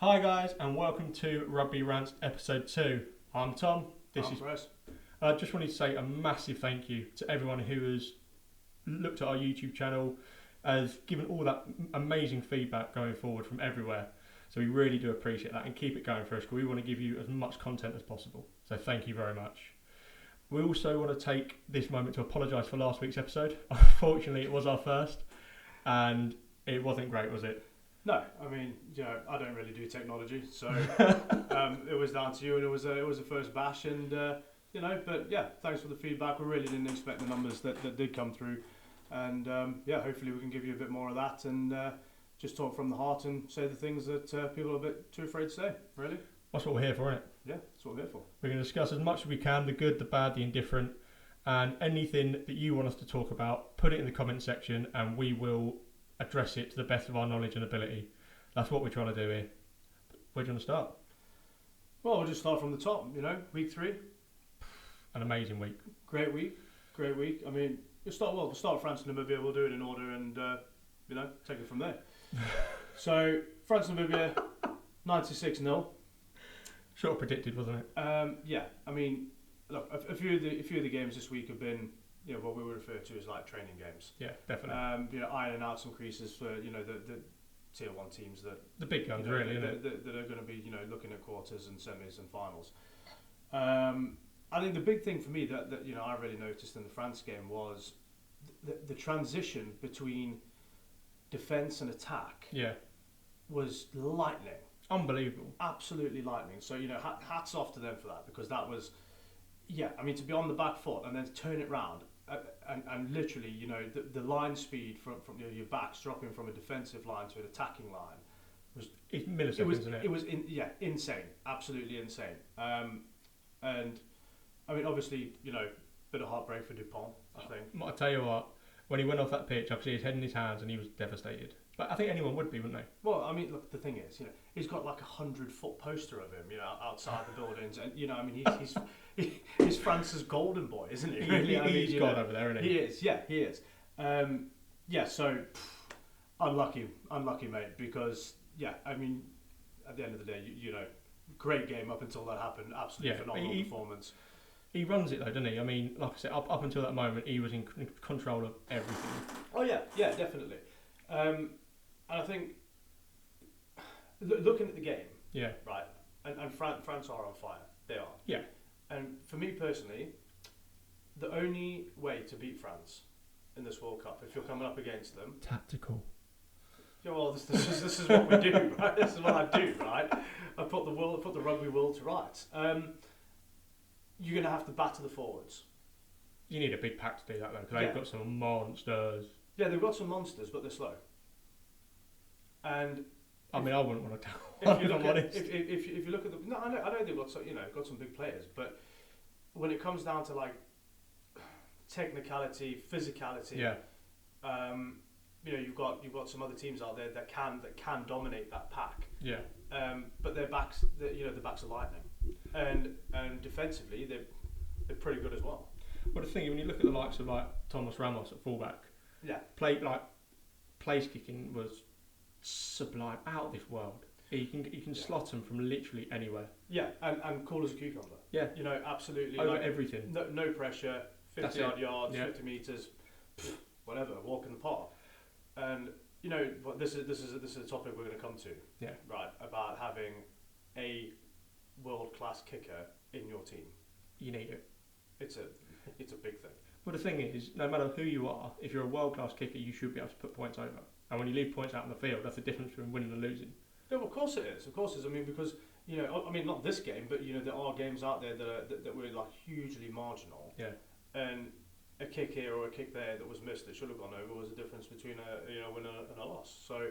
Hi guys, and welcome to Rugby Rants episode 2. I'm Tom. This is Chris. I just wanted to say a massive thank you to everyone who has looked at our YouTube channel, has given all that amazing feedback going forward from everywhere. So we really do appreciate that, and keep it going for us, because we want to give you as much content as possible. So thank you very much. We also want to take this moment to apologise for last week's episode. Unfortunately, it was our first, and it wasn't great, was it? No, I mean, I don't really do technology, so it was down to you, and it was a first bash, and but yeah, thanks for the feedback. We really didn't expect the numbers that did come through, and hopefully we can give you a bit more of that, and just talk from the heart and say the things that people are a bit too afraid to say. Really, that's what we're here for, isn't it? Yeah, that's what we're here for. We're going to discuss as much as we can, the good, the bad, the indifferent, and anything that you want us to talk about, put it in the comment section, and we will address it to the best of our knowledge and ability. That's what we're trying to do here. Where do you want to start? Well, we'll just start from the top. Week 3. An amazing week. Great week. I mean, we'll start France and Namibia. We'll do it in order, and take it from there. So France and Namibia, 96-0. Sort of predicted, wasn't it? Yeah. I mean, look, a few of the games this week have been, what we would refer to as like training games. Yeah, definitely. Ironing out some creases for the tier 1 teams, that the big guns, really, that are going to be looking at quarters and semis and finals. I think the big thing for me that I really noticed in the France game was the transition between defence and attack. Yeah, was lightning. Unbelievable. Absolutely lightning. So hats off to them for that, because that was, I mean, to be on the back foot and then turn it round. And literally, the line speed from your backs dropping from a defensive line to an attacking line was milliseconds, isn't it? It was insane, absolutely insane. And I mean, obviously, bit of heartbreak for Dupont, I think. I tell you what, when he went off that pitch, I could see his head in his hands, and he was devastated. But I think anyone would be, wouldn't they? Well, I mean, look, the thing is, he's got like 100-foot poster of him, outside the buildings, and I mean, he's France's golden boy, isn't he? Really? He's God over there, isn't he? He is, yeah, he is. So unlucky, mate, because I mean, at the end of the day, great game up until that happened, absolutely phenomenal performance. He runs it though, doesn't he? I mean, like I said, up until that moment, he was in control of everything. Oh yeah, definitely. And I think looking at the game, right, and France are on fire. They are. Yeah. And for me personally, the only way to beat France in this World Cup, if you're coming up against them, tactical. Yeah, well, this is what we do, right? This is what I do, right? I put the rugby world to rights. You're going to have to batter the forwards. You need a big pack to do that though, because they've got some monsters. Yeah, they've got some monsters, but they're slow. And I mean, I wouldn't want to tell. If you look at the I know they've got got some big players, but when it comes down to like technicality, physicality, you've got some other teams out there that can dominate that pack. Yeah. But their backs, the backs are lightning, and defensively they're pretty good as well. Well, the thing is, when you look at the likes of like Thomas Ramos at fullback, place kicking was sublime, out of this world. He can slot them from literally anywhere. Yeah, and cool as a cucumber. Yeah, absolutely over everything. No pressure, 50 yards, 50 meters, whatever, walk in the park. And but this is a topic we're going to come to. Yeah. Right, about having a world-class kicker in your team. You need it. It's a big thing. Well, the thing is, no matter who you are, if you're a world-class kicker, you should be able to put points over. And when you leave points out in the field, that's the difference between winning and losing. No, of course it is. I mean, because I mean, not this game, but there are games out there that were like hugely marginal. Yeah. And a kick here or a kick there that was missed that should have gone over was the difference between a win and a loss. So,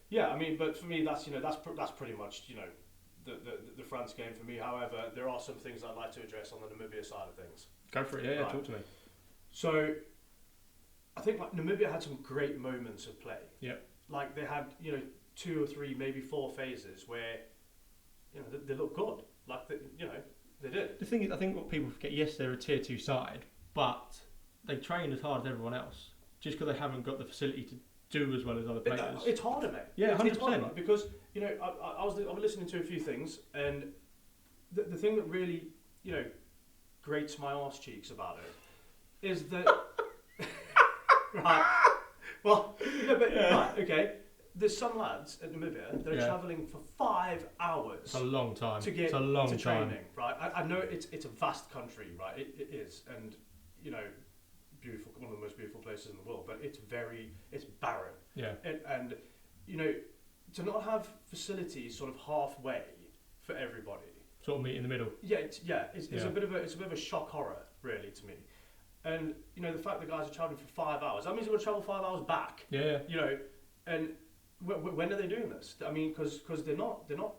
yeah, I mean, but for me, that's pretty much the France game for me. However, there are some things I'd like to address on the Namibia side of things. Go for it. Yeah, right. Talk to me. So, I think like Namibia had some great moments of play. Yeah. Like they had 2 or 3, maybe 4 phases where they looked good. Like they did. The thing is, I think what people forget, yes, they're a tier 2 side, but they train as hard as everyone else. Just because they haven't got the facility to do as well as other players. It's harder, mate. Yeah, 100%. It's harder, because you know, I was listening to a few things, and the thing that really, you know, grates my arse cheeks about it is that right. Well, no, but right, okay. There's some lads at Namibia that are travelling for 5 hours. It's a long time. To get it's a long to time. training, right? I know it's a vast country, right? It is, and you know, beautiful, one of the most beautiful places in the world. But it's barren. Yeah. And you know, to not have facilities sort of halfway for everybody. Sort of meet in the middle. Yeah, it's a bit of a shock horror, really, to me. And you know, the fact that guys are travelling for 5 hours, that means they're going to travel 5 hours back. Yeah. You know, and when are they doing this? I mean, because they're not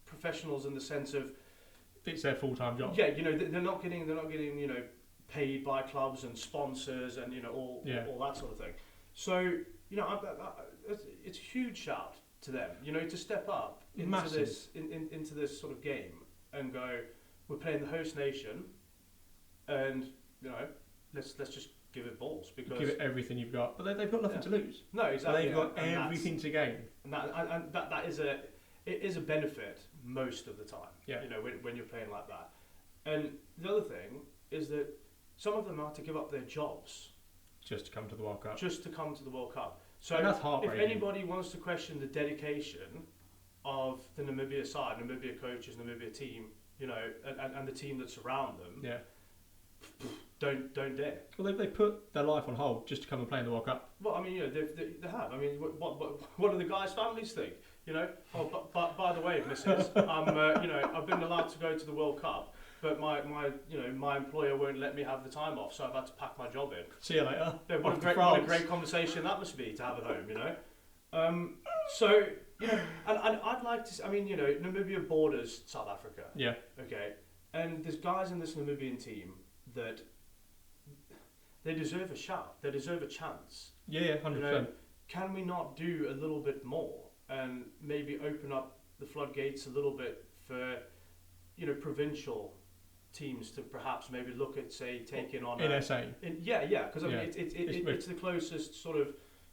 professionals in the sense of it's their full-time job. Yeah, you know, they're not getting you know, paid by clubs and sponsors and you know all that sort of thing. So you know, it's a huge shout to them. You know, to step up into into this sort of game and go, we're playing the host nation, and you know, let's just give it balls, because give it everything you've got, but they've got nothing to lose. No, exactly. They've got everything to gain, and that is a benefit most of the time. Yeah. You know, when you're playing like that. And the other thing is that some of them have to give up their jobs just to come to the World Cup. So and that's heartbreaking. If anybody wants to question the dedication of the Namibia side, Namibia coaches, Namibia team, you know, and the team that surround them, don't dare. Well, they put their life on hold just to come and play in the World Cup. Well, I mean, you know, they have. I mean, what do the guys' families think? You know, oh, but by the way, missus, you know, I've been allowed to go to the World Cup, but my employer won't let me have the time off, so I've had to pack my job in. See you later. Yeah, what a great conversation that must be to have at home, you know. So you know, and I'd like to. I mean, you know, Namibia borders South Africa. Yeah. Okay, and there's guys in this Namibian team that they deserve a shout. They deserve a chance. Yeah, 100%. You know, can we not do a little bit more and maybe open up the floodgates a little bit for, you know, provincial teams to perhaps maybe look at, say, taking on in SA. Because I mean, it's the closest sort of,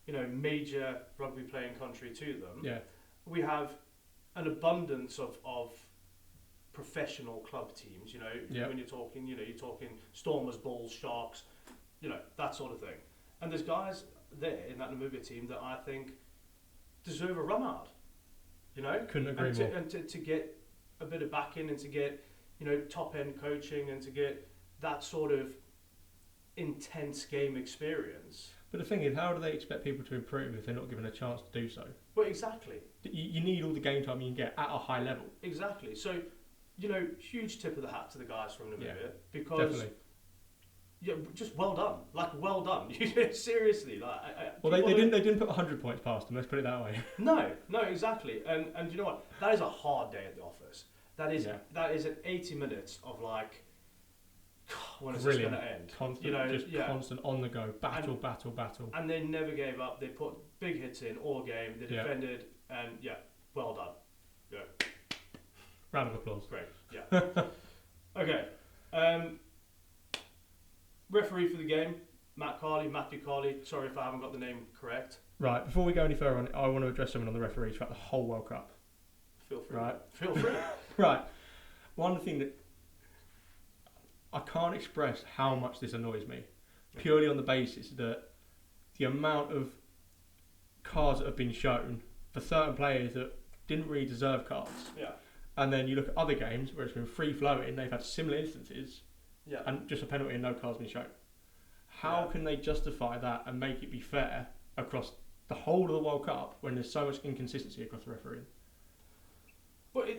you know, major rugby playing country to them. Yeah. We have an abundance of professional club teams, you know, when you're talking Stormers, Bulls, Sharks, you know, that sort of thing. And there's guys there in that Namibia team that I think deserve a run out, you know. Couldn't agree more. And to get a bit of backing and to get, you know, top end coaching and to get that sort of intense game experience. But the thing is, how do they expect people to improve if they're not given a chance to do so? Well, exactly. You need all the game time you can get at a high level. Exactly. So, you know, huge tip of the hat to the guys from Namibia, because definitely. Yeah, just well done. Like, well done. Seriously, like. Well, they didn't put 100 points past them. Let's put it that way. No, exactly. And you know what? That is a hard day at the office. That is an 80 minutes of like, when is this going to end? Constant, you know, constant on the go, battle. And they never gave up. They put big hits in all game. They defended, and well done. Yeah. Round of applause. Great. Yeah. Okay. Referee for the game, Matthew Carley. Sorry if I haven't got the name correct. Right. Before we go any further on, I want to address something on the referees throughout the whole World Cup. Feel free. Right. Feel free. Right. One thing that I can't express how much this annoys me, purely on the basis that the amount of cards that have been shown for certain players that didn't really deserve cards. Yeah. And then you look at other games where it's been free flowing, they've had similar instances. Yeah. And just a penalty and no cards been shown. How can they justify that and make it be fair across the whole of the World Cup when there's so much inconsistency across the refereeing? But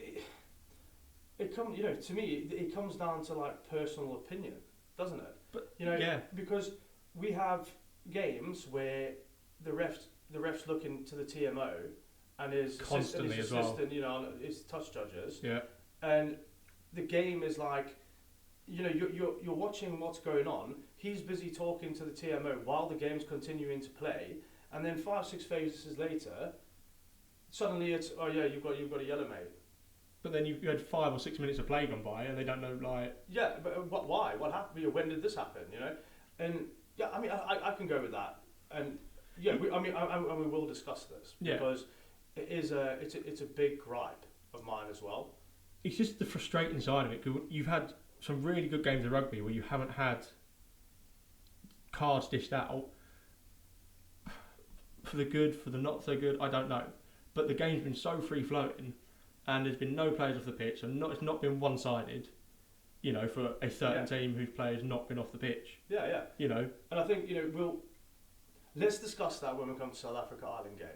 it comes, you know, to me, it comes down to like personal opinion, doesn't it? But you know, because we have games where the refs looking to the TMO and his constantly assistant, you know, his touch judges. Yeah. And the game is like, you know, you're watching what's going on. He's busy talking to the TMO while the game's continuing to play, and then 5-6 phases later, suddenly it's you've got a yellow, mate. But then you had 5 or 6 minutes of play gone by, and they don't know like. Yeah, but why? What happened? When did this happen? You know, and I mean I can go with that, and we will discuss this because it's a big gripe of mine as well. It's just the frustrating side of it. 'Cause you've had some really good games of rugby where you haven't had cards dished out for the good, for the not so good. I don't know, but the game's been so free floating, and there's been no players off the pitch, and it's not been one sided. You know, for a certain team whose players not been off the pitch. Yeah. You know, and I think let's discuss that when we come to South Africa Ireland game.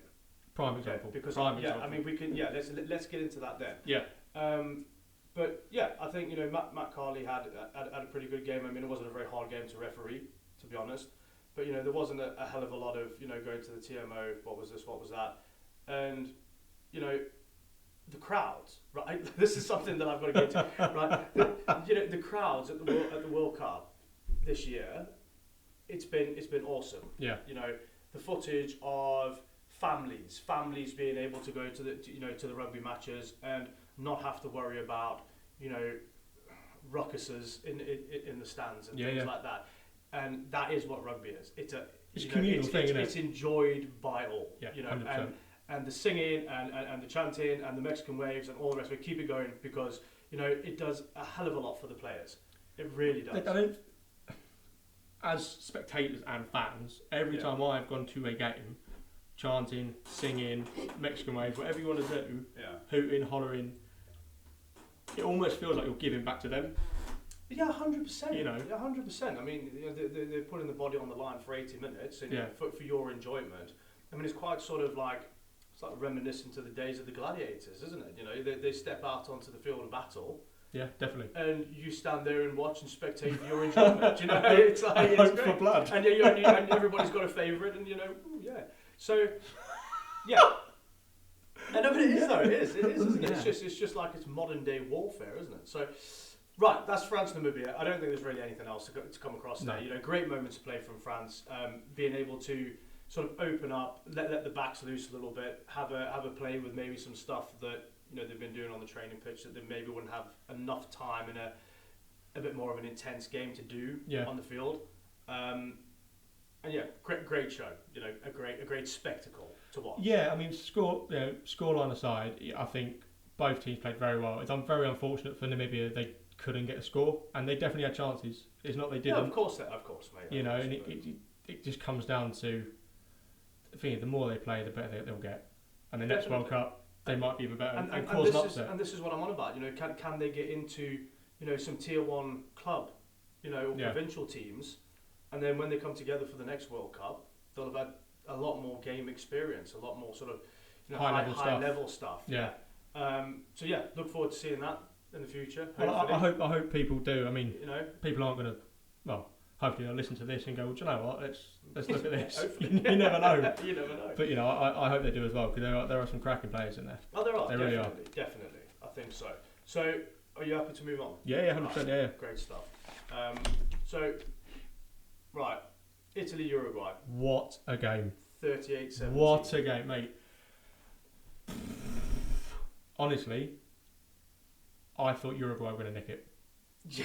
Prime example. Because example. I mean we can let's get into that then. Yeah. But yeah, I think Matt Carley had a pretty good game. I mean, it wasn't a very hard game to referee, to be honest. But there wasn't a hell of a lot of going to the TMO. What was this? What was that? And the crowds, right? This is something that I've got to get to, right? The crowds at the World Cup this year, it's been awesome. Yeah. The footage of families being able to go to the rugby matches and not have to worry about ruckuses in the stands and things like that. And that is what rugby is. It's a communal thing, isn't it? It's enjoyed by all. Yeah, 100%. And the singing and the chanting and the Mexican waves and all the rest of it, keep it going because it does a hell of a lot for the players. It really does. I don't, as spectators and fans, every time I've gone to a game, chanting, singing, Mexican waves, whatever you want to do, hooting, hollering, it almost feels like you're giving back to them. Yeah, 100%. Yeah, 100%. I mean, they're putting the body on the line for 80 minutes and, for your enjoyment. I mean, it's quite sort of like, it's like reminiscent to the days of the gladiators, isn't it? They step out onto the field of battle. Yeah, definitely. And you stand there and watch and spectate for your enjoyment. It's like hope for blood. And and everybody's got a favourite, and So, yeah. I know, but it is though. It is, isn't it? It's just like it's modern day warfare, isn't it? So, right, that's France Namibia. I don't think there's really anything else to come across there. Great moments to play from France. Being able to sort of open up, let the backs loose a little bit, have a play with maybe some stuff that they've been doing on the training pitch that they maybe wouldn't have enough time in a bit more of an intense game to do on the field. And great show. A great spectacle to watch. Yeah, I mean, scoreline aside, I think both teams played very well. It's very unfortunate for Namibia they couldn't get a score, and they definitely had chances. It's not they didn't. Yeah, of course, mate. And it just comes down to, I think the more they play, the better they'll get. And the next World Cup, they might be even better and cause an upset. And this is what I'm on about. Can they get into some tier 1 club, provincial teams, and then when they come together for the next World Cup, they'll have had a lot more game experience, a lot more sort of high level stuff. Yeah. So look forward to seeing that in the future. Well, I hope people do. I mean, people aren't going to. Well, hopefully they'll listen to this and go, well, do you know what? Let's look at this. You never know. You never know. But I hope they do as well, because there are some cracking players in there. Oh, there are. They definitely, really are. Definitely. I think so. So, are you happy to move on? Yeah, 100%. Yeah. Great stuff. So, right, Italy, Uruguay. What a game! 38-17. What a game, mate. Honestly, I thought Uruguay were going to nick it. Yeah.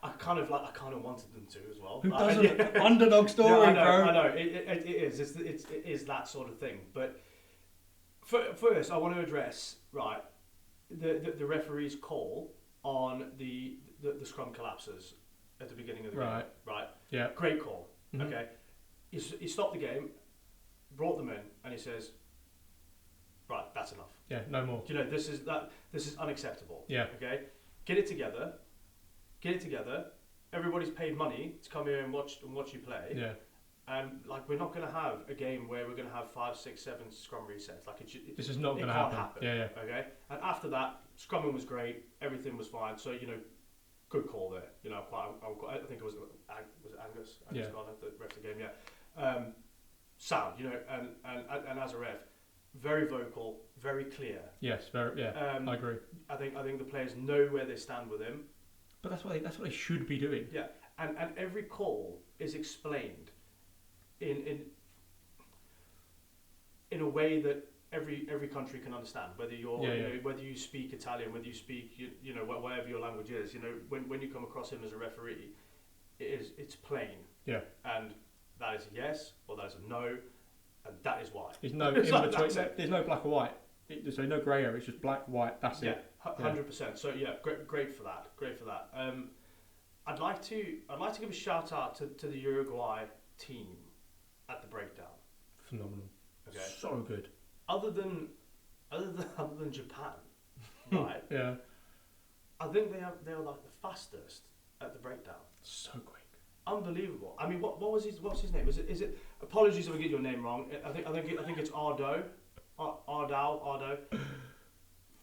I kind of wanted them to as well. Who doesn't? Underdog story, bro. I know. It is. It is that sort of thing. But first, I want to address the referee's call on the scrum collapses at the beginning of the game. Right. Yeah. Great call. Mm-hmm. Okay. He stopped the game, brought them in, and he says, "Right, that's enough. Yeah, no more. This is unacceptable. Yeah. Okay. Get it together. Everybody's paid money to come here and watch you play. Yeah. And we're not going to have a game where we're going to have 5, 6, 7 scrum resets. This is not going to happen. Yeah. Okay. And after that, scrumming was great. Everything was fine. So good call there. I think it was Angus Garner that ref the game. Yeah. Sound. And as a ref, very vocal, very clear. Yes. Very. Yeah. I agree. I think the players know where they stand with him. But that's what they should be doing. Yeah, and every call is explained in a way that every country can understand. Whether whether you speak Italian, whether you speak whatever your language is. When you come across him as a referee, it's plain. Yeah. And that is a yes or that is a no. and that is why. There's no in between. There's no black or white. There's no grey area. It's just black, white. That's it. 100%. So yeah, great for that. Great for that. I'd like to give a shout out to the Uruguay team at the breakdown. Phenomenal. Okay. So good. Other than Japan, right? Yeah. I think they are like the fastest at the breakdown. So quick. Unbelievable. I mean, what's his name? Is it? Apologies if I get your name wrong. I think it's Ardo.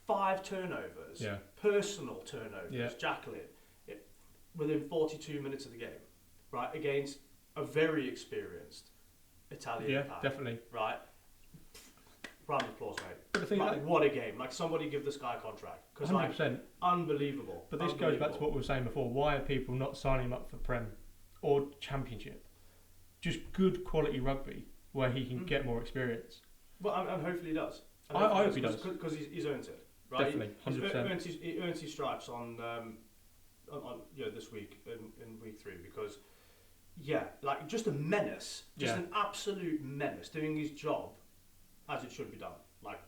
5 turnovers. Yeah. Personal turnovers. Yeah. Jacqueline. Within 42 minutes of the game, right, against a very experienced Italian pack, definitely. Right? Round of applause, mate. But the thing what a game. Like, somebody give this guy a contract. 'Cause 100%. Unbelievable. But this goes back to what we were saying before. Why are people not signing him up for Prem or Championship? Just good quality rugby where he can get more experience. Well, and hopefully he does. I hope he does. Because he's earned it. Right? Definitely, 100%. He earns his stripes on this week in week 3 because like just a menace, an absolute menace, doing his job as it should be done. Like,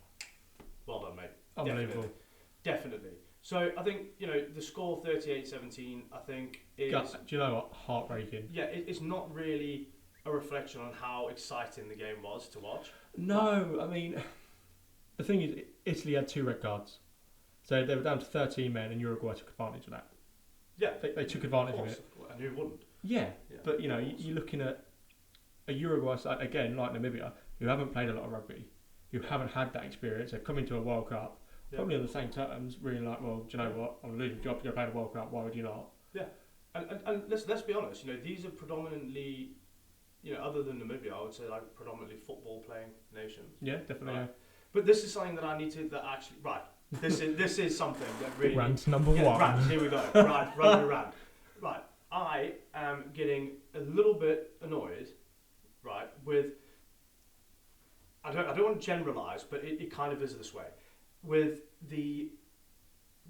well done, mate. Unbelievable. Definitely. So I think the score 38-17. I think is. Do you know what? Heartbreaking. Yeah, it's not really a reflection on how exciting the game was to watch. No, I mean, the thing is, Italy had 2 red cards, so they were down to 13 men, and Uruguay took advantage of that. Yeah, they took advantage of it. And who wouldn't? Yeah. But you're looking at a Uruguay side again, like Namibia, who haven't played a lot of rugby, who haven't had that experience. They're coming to a World Cup, probably on the same terms. Really, like, well, do you know what? I'm losing a job to go play the World Cup. Why would you not? Yeah, and let's be honest. These are predominantly, other than Namibia, I would say like predominantly football playing nations. Yeah, definitely. Right? But this is something that I need to right. This is something that really. Rant number 1. Rant. Here we go. Right, rant. Right. I am getting a little bit annoyed, right, with. I don't want to generalise, but it kind of is this way, with the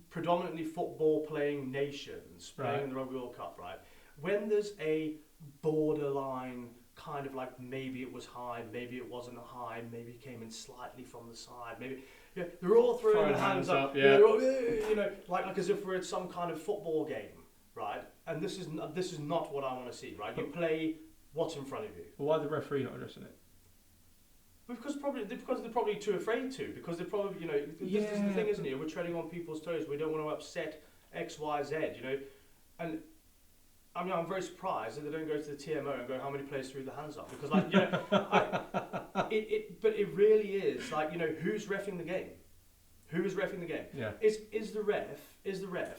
predominantly football playing nations playing in the Rugby World Cup, right? When there's a borderline kind of like maybe it was high, maybe it wasn't a high, maybe it came in slightly from the side, maybe they're all throwing their hands up, they're all, like as if we're at some kind of football game, right? And this is not what I want to see, right? You play what's in front of you. Well, why are the referee not addressing it? Because they're probably too afraid to. Because they're probably this is the thing, isn't it? We're treading on people's toes. We don't want to upset X, Y, Z. And I mean, I'm very surprised that they don't go to the TMO and go, how many players threw their hands up? Because but it really is like who's reffing the game? Who is reffing the game? Yeah. Is the ref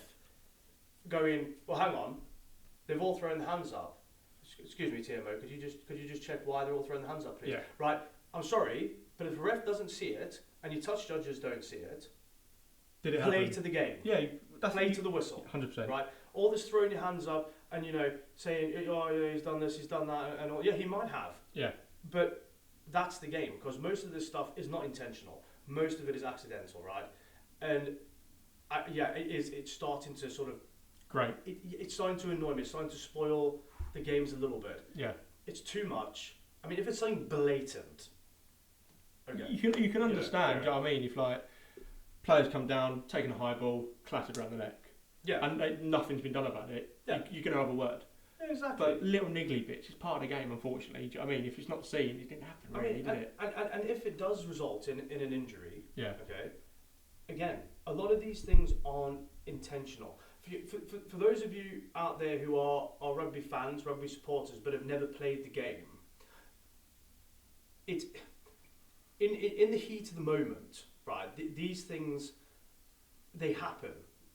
going? Well, hang on, they've all thrown their hands up. Excuse me, TMO. Could you just check why they're all throwing their hands up, please? Yeah. Right. I'm sorry, but if a ref doesn't see it and your touch judges don't see it, did it play happen? to the game. Yeah, play to the whistle. 100%. Right. All this throwing your hands up and saying, oh yeah, he's done this, he's done that, and all. Yeah, he might have. Yeah. But that's the game, because most of this stuff is not intentional. Most of it is accidental, right? And it's starting to sort of. Great. It's starting to annoy me. It's starting to spoil the games a little bit. Yeah. It's too much. I mean, if it's something blatant. Okay. You can understand, do you know what I mean? If like players come down, taking a high ball, clattered around the neck, and nothing's been done about it, you're going to have a word. Yeah, exactly. But little niggly bits is part of the game, unfortunately. Do you know what I mean? If it's not seen, it didn't happen, really, did it? And if it does result in an injury, okay. Again, a lot of these things aren't intentional. For those of you out there who are rugby fans, rugby supporters, but have never played the game, it's in the heat of the moment, right? These things, they happen.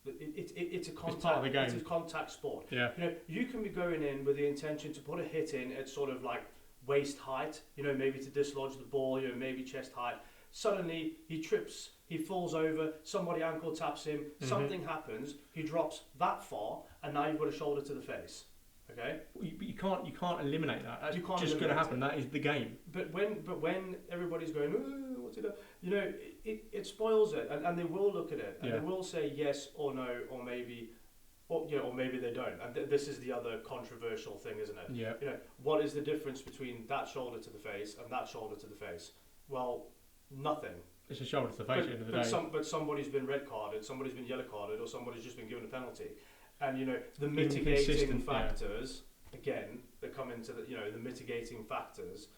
It's a contact. It's part of the game. It's a contact sport. Yeah. You can be going in with the intention to put a hit in at sort of like waist height. Maybe to dislodge the ball. Maybe chest height. Suddenly he trips. He falls over. Somebody ankle taps him. Mm-hmm. Something happens. He drops that far, and now you've got a shoulder to the face. Okay. But you can't eliminate that. That's just going to happen. That is the game. But when everybody's going, ooh, what's it? It spoils it, and they will look at it, and they will say yes or no or maybe, or maybe they don't. And this is the other controversial thing, isn't it? Yeah. What is the difference between that shoulder to the face and that shoulder to the face? Well, nothing. It's a shoulder to the face at the end of the day. But somebody's been red carded, somebody's been yellow carded, or somebody's just been given a penalty. And the mitigating factors again that come into the mitigating factors.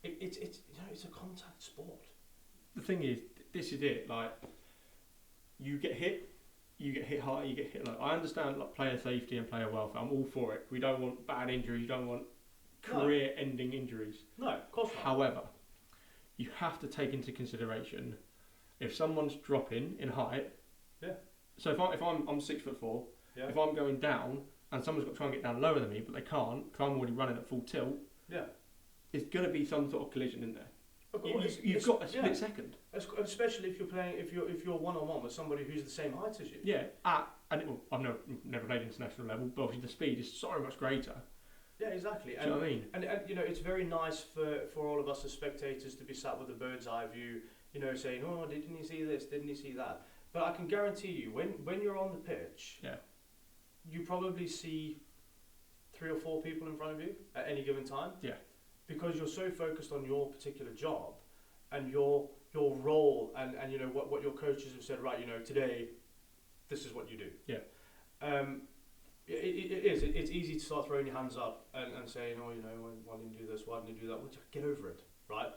It's a contact sport. The thing is, this is it. Like, you get hit hard, you get hit low. I understand like player safety and player welfare. I'm all for it. We don't want bad injuries. You don't want career-ending injuries. No, of course not. However, you have to take into consideration if someone's dropping in height. Yeah. So if I'm 6'4", yeah. if I'm going down and someone's got to try and get down lower than me, but they can't because I'm already running at full tilt. Yeah. It's going to be some sort of collision in there. You've got a split second. Especially if you're one-on-one with somebody who's the same height as you. Yeah. I've never played international level, but obviously the speed is so much greater. Yeah, exactly. Do you know what I mean? And it's very nice for all of us as spectators to be sat with a bird's eye view, saying, oh, didn't you see this? Didn't you see that? But I can guarantee you, when you're on the pitch, you probably see 3 or 4 people in front of you at any given time. Yeah. Because you're so focused on your particular job and your role and what your coaches have said, right, today this is what you do. Yeah. It's easy to start throwing your hands up and saying, oh, why didn't you do this, why didn't you do that? Well, get over it, right?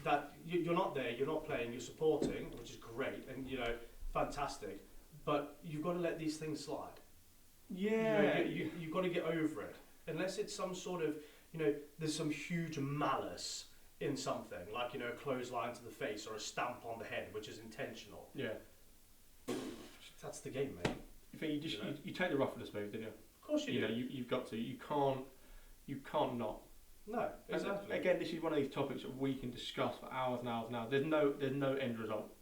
That you're not there, you're not playing, you're supporting, which is great and fantastic, but you've got to let these things slide. Yeah. You've got to get over it, unless it's some sort of there's some huge malice in something, like a clothesline to the face or a stamp on the head, which is intentional. Yeah. That's the game, mate. You take the rough with the smooth, don't you? Of course you do. You've got to. You can't not. No, exactly. And again, this is one of these topics that we can discuss for hours and hours and hours. There's no end result.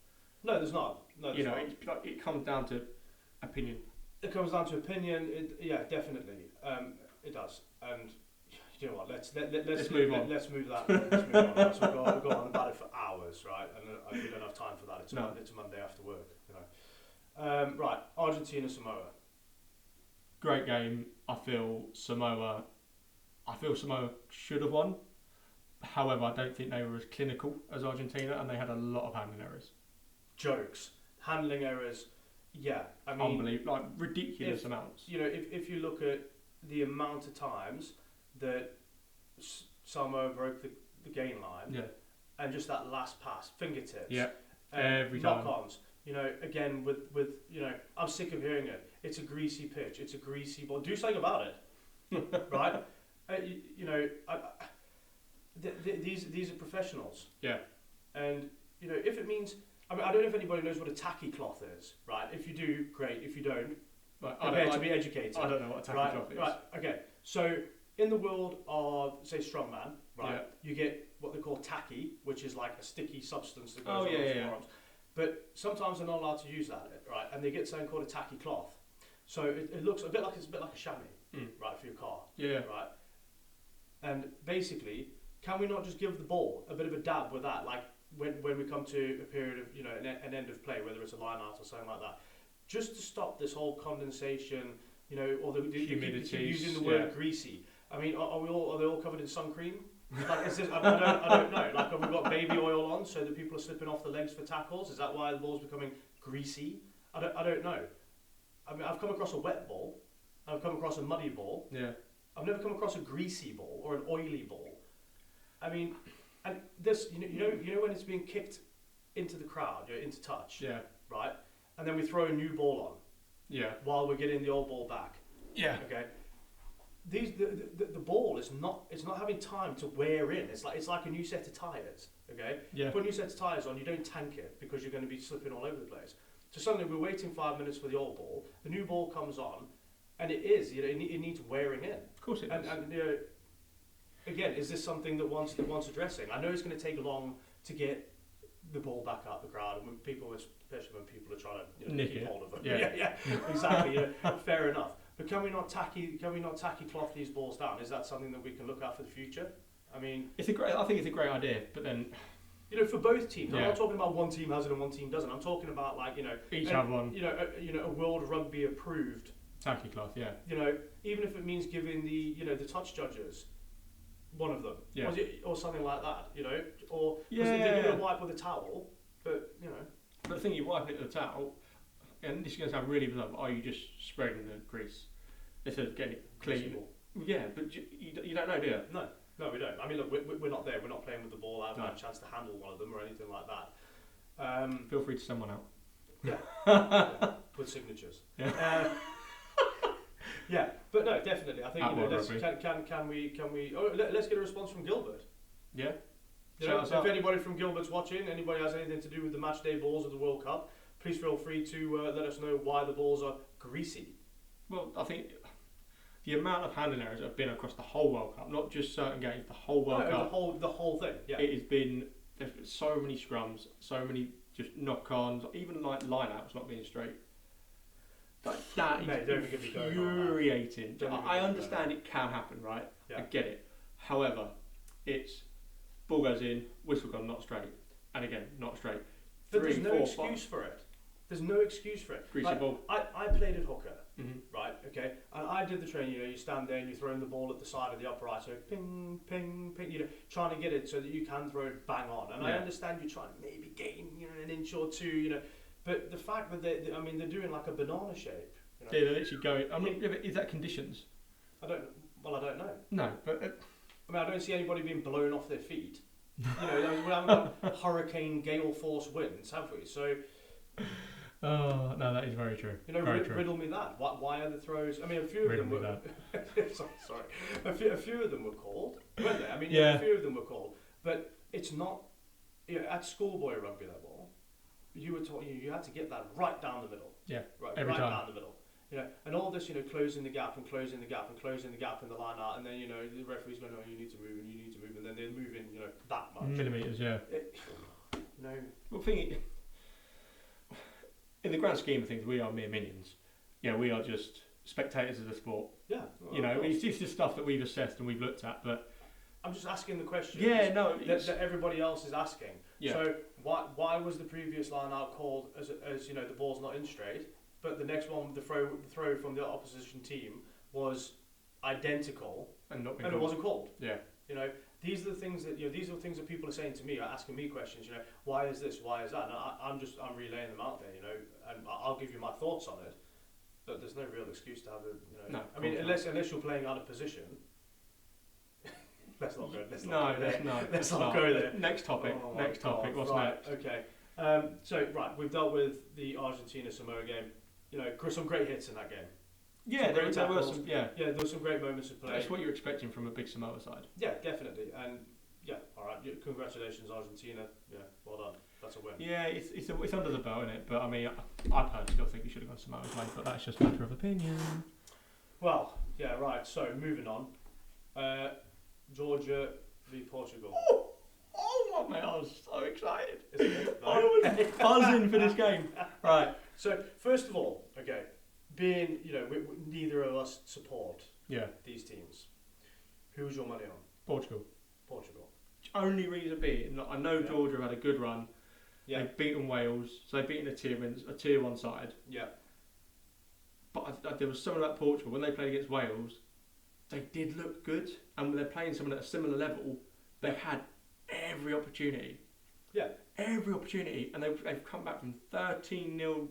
No, there's not. No, there's not. It comes down to opinion. It comes down to opinion. Definitely. It does. And you know what? Let's move on. Let's move that. Let's move on. So we'll go on about it for hours, right? And we don't have time for that. It's a Monday after work, Right, Argentina, Samoa. Great game. I feel Samoa should have won. However, I don't think they were as clinical as Argentina, and they had a lot of handling errors. Jokes, handling errors. Yeah, I mean, unbelievable, like ridiculous amounts. If you look at the amount of times that Samoa broke the gain line, and just that last pass, fingertips, every time. Knock-ons. Again with I'm sick of hearing it. It's a greasy pitch. It's a greasy ball. Do something about it, right? These are professionals. Yeah. And if it means, I don't know if anybody knows what a tacky cloth is, right? If you do, great. If you don't, prepare to be educated. I don't know what a tacky cloth is. Right. Okay. So in the world of say strongman, right, you get what they call tacky, which is like a sticky substance that goes on your forearms. But sometimes they're not allowed to use that, right? And they get something called a tacky cloth. So it looks a bit like a chamois, right, for your car. Yeah. Right. And basically, can we not just give the ball a bit of a dab with that, like when we come to a period of an end of play, whether it's a line out or something like that, just to stop this whole condensation, or the humidity, using the word greasy. I mean, are they all covered in sun cream? Like, is this, I don't know. Like, have we got baby oil on so that people are slipping off the legs for tackles? Is that why the ball's becoming greasy? I don't know. I mean, I've come across a wet ball. I've come across a muddy ball. Yeah. I've never come across a greasy ball or an oily ball. I mean, and this, you know when it's being kicked into the crowd, into touch. Yeah. Right. And then we throw a new ball on. Yeah. While we're getting the old ball back. Yeah. Okay. The ball is not having time to wear in. It's like a new set of tires. Okay. Yeah. Put a new set of tires on, you don't tank it because you're going to be slipping all over the place. So suddenly we're waiting 5 minutes for the old ball. The new ball comes on, and it needs wearing in. Of course it does. And again, is this something that wants addressing? I know it's going to take long to get the ball back out the crowd, and especially when people are trying to keep hold of it. Yeah, exactly. Fair enough. But can we not tacky cloth these balls down? Is that something that we can look at for the future? I mean, I think it's a great idea, but then You know, for both teams. I'm Yeah. not talking about one team has it and one team doesn't. I'm talking about like, you know, Each have one. You know, a World Rugby approved. Tacky cloth, yeah. You know, even if it means giving the touch judges one of them, Yeah. or something like that. You know, or Yeah. they're going to wipe with a towel, but you know. But the thing, you wipe it with a towel, and this is going to sound really bizarre, but are you just spreading the grease instead of getting it clean? Yeah, but you don't know, do you? No, we don't. I mean, look, we're not there. We're not playing with the ball. I haven't had a chance to handle one of them or anything like that. Feel free to send one out. Yeah, with signatures. Yeah. Yeah, but no, definitely. I think can we? Let's get a response from Gilbert. Yeah. You know, if anybody from Gilbert's watching, anybody has anything to do with the match day balls of the World Cup, please feel free to let us know why the balls are greasy. Well, I think the amount of handling errors that have been across the whole World Cup, not just certain games, the whole World Cup. The whole thing. Yeah. There's been so many scrums, so many just knock-ons, even like line-outs not being straight. That is infuriating. I understand it can happen, right? Yeah. I get it. However, it's ball goes in, whistle gone, not straight, and again, not straight. But there's no excuse for it. There's no excuse for it. Greasy ball. I played at hooker, right? Okay, and I did the training. You know, you stand there and you're throwing the ball at the side of the upright, so ping, ping, ping. You know, trying to get it so that you can throw it bang on. And I understand you're trying to maybe gain, an inch or two, but the fact that they're doing like a banana shape. You know? Yeah, they're literally going. I mean, is that conditions? I don't know. No, but I don't see anybody being blown off their feet. We haven't got hurricane gale force winds, have we? So. Oh no, that is very true. Riddle me that. Why are the throws? I mean, a few of them were. Sorry, a few of them were called, weren't they? I mean, a few of them were called, but it's not. At schoolboy rugby level, you were taught you had to get that right down the middle. Yeah, right every time. Down the middle. And all this, closing the gap and closing the gap and closing the gap in the line out, and then the referee's going, "Oh, you need to move and you need to move," and then they're moving, that much millimeters. Yeah. Well, in the grand scheme of things, we are mere minions. We are just spectators of the sport. Yeah. It's just stuff that we've assessed and we've looked at, but I'm just asking the question. Yeah, no, that everybody else is asking. Yeah. So why was the previous line out called as the ball's not in straight, but the next one, the throw from the opposition team was identical and it wasn't called? Yeah. These are the things that people are saying to me, asking me questions. Why is this? Why is that? And I'm relaying them out there. And I'll give you my thoughts on it. But there's no real excuse to have it. No, I mean, unless you're playing out of position. Let's not go. Let's not go there. Next topic. Oh next topic. What's next? Okay. We've dealt with the Argentina Samoa game. Some great hits in that game. Yeah, there were some. Yeah, there were some great moments of play. That's what you're expecting from a big Samoa side. Yeah, definitely, and all right. Congratulations, Argentina. Yeah, well done. That's a win. Yeah, it's under the belt, isn't it? But I mean, I personally still think you should have gone Samoa's way, but that's just a matter of opinion. Well, yeah, right. So moving on, Georgia v Portugal. Oh mate, I was so excited. I was buzzing for this game. Right. So first of all, okay. Being, neither of us support these teams. Who's your money on? Portugal. Only reason being, I know Georgia have had a good run. Yeah. They've beaten Wales, so they've beaten a tier 1 side. Yeah. But there was something about Portugal, when they played against Wales, they did look good. And when they're playing someone at a similar level, they had every opportunity. Yeah. Every opportunity. And they've come back from 13-0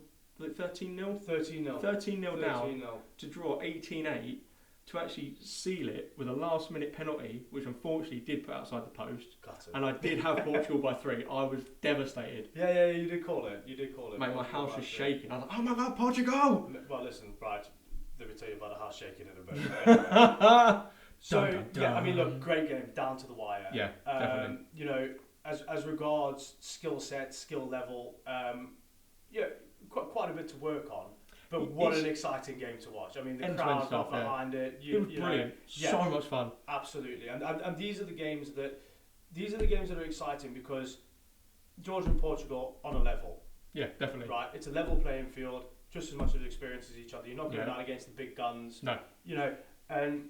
down to draw 18-8 to actually seal it with a last-minute penalty, which unfortunately did put outside the post. And I did have Portugal by 3. I was devastated. Yeah, you did call it. Mate, my house was shaking. I was like, oh my God, Portugal! Well, listen, right, let me tell you about a house shaking in a moment. So, yeah, I mean, look, great game, down to the wire. Yeah, definitely. As regards skill set, skill level, quite a bit to work on, but what an exciting game to watch. I mean, the crowd got behind it. It was brilliant. So much fun. Absolutely, and these are the games that are exciting because Georgia and Portugal on a level. Yeah, definitely. Right, it's a level playing field, just as much of experience as each other. You're not going out against the big guns. No. And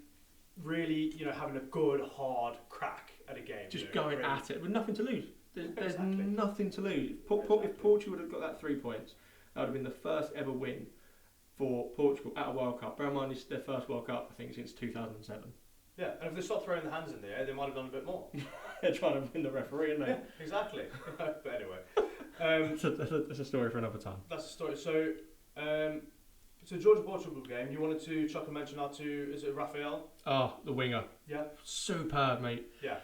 really, having a good hard crack at a game. Just going at it with nothing to lose. There's nothing to lose. If Portugal would have got that 3 points, that would have been the first ever win for Portugal at a World Cup. Bear in mind, it's their first World Cup, I think, since 2007. Yeah, and if they stopped throwing the hands in the air, they might have done a bit more. They're trying to win the referee, aren't they? Yeah, exactly. But anyway, that's a story for another time. That's the story. So, Georgia-Portugal game, you wanted to chuck a mention out to, is it Rafael? Oh, the winger. Yeah. Superb, mate. Yeah,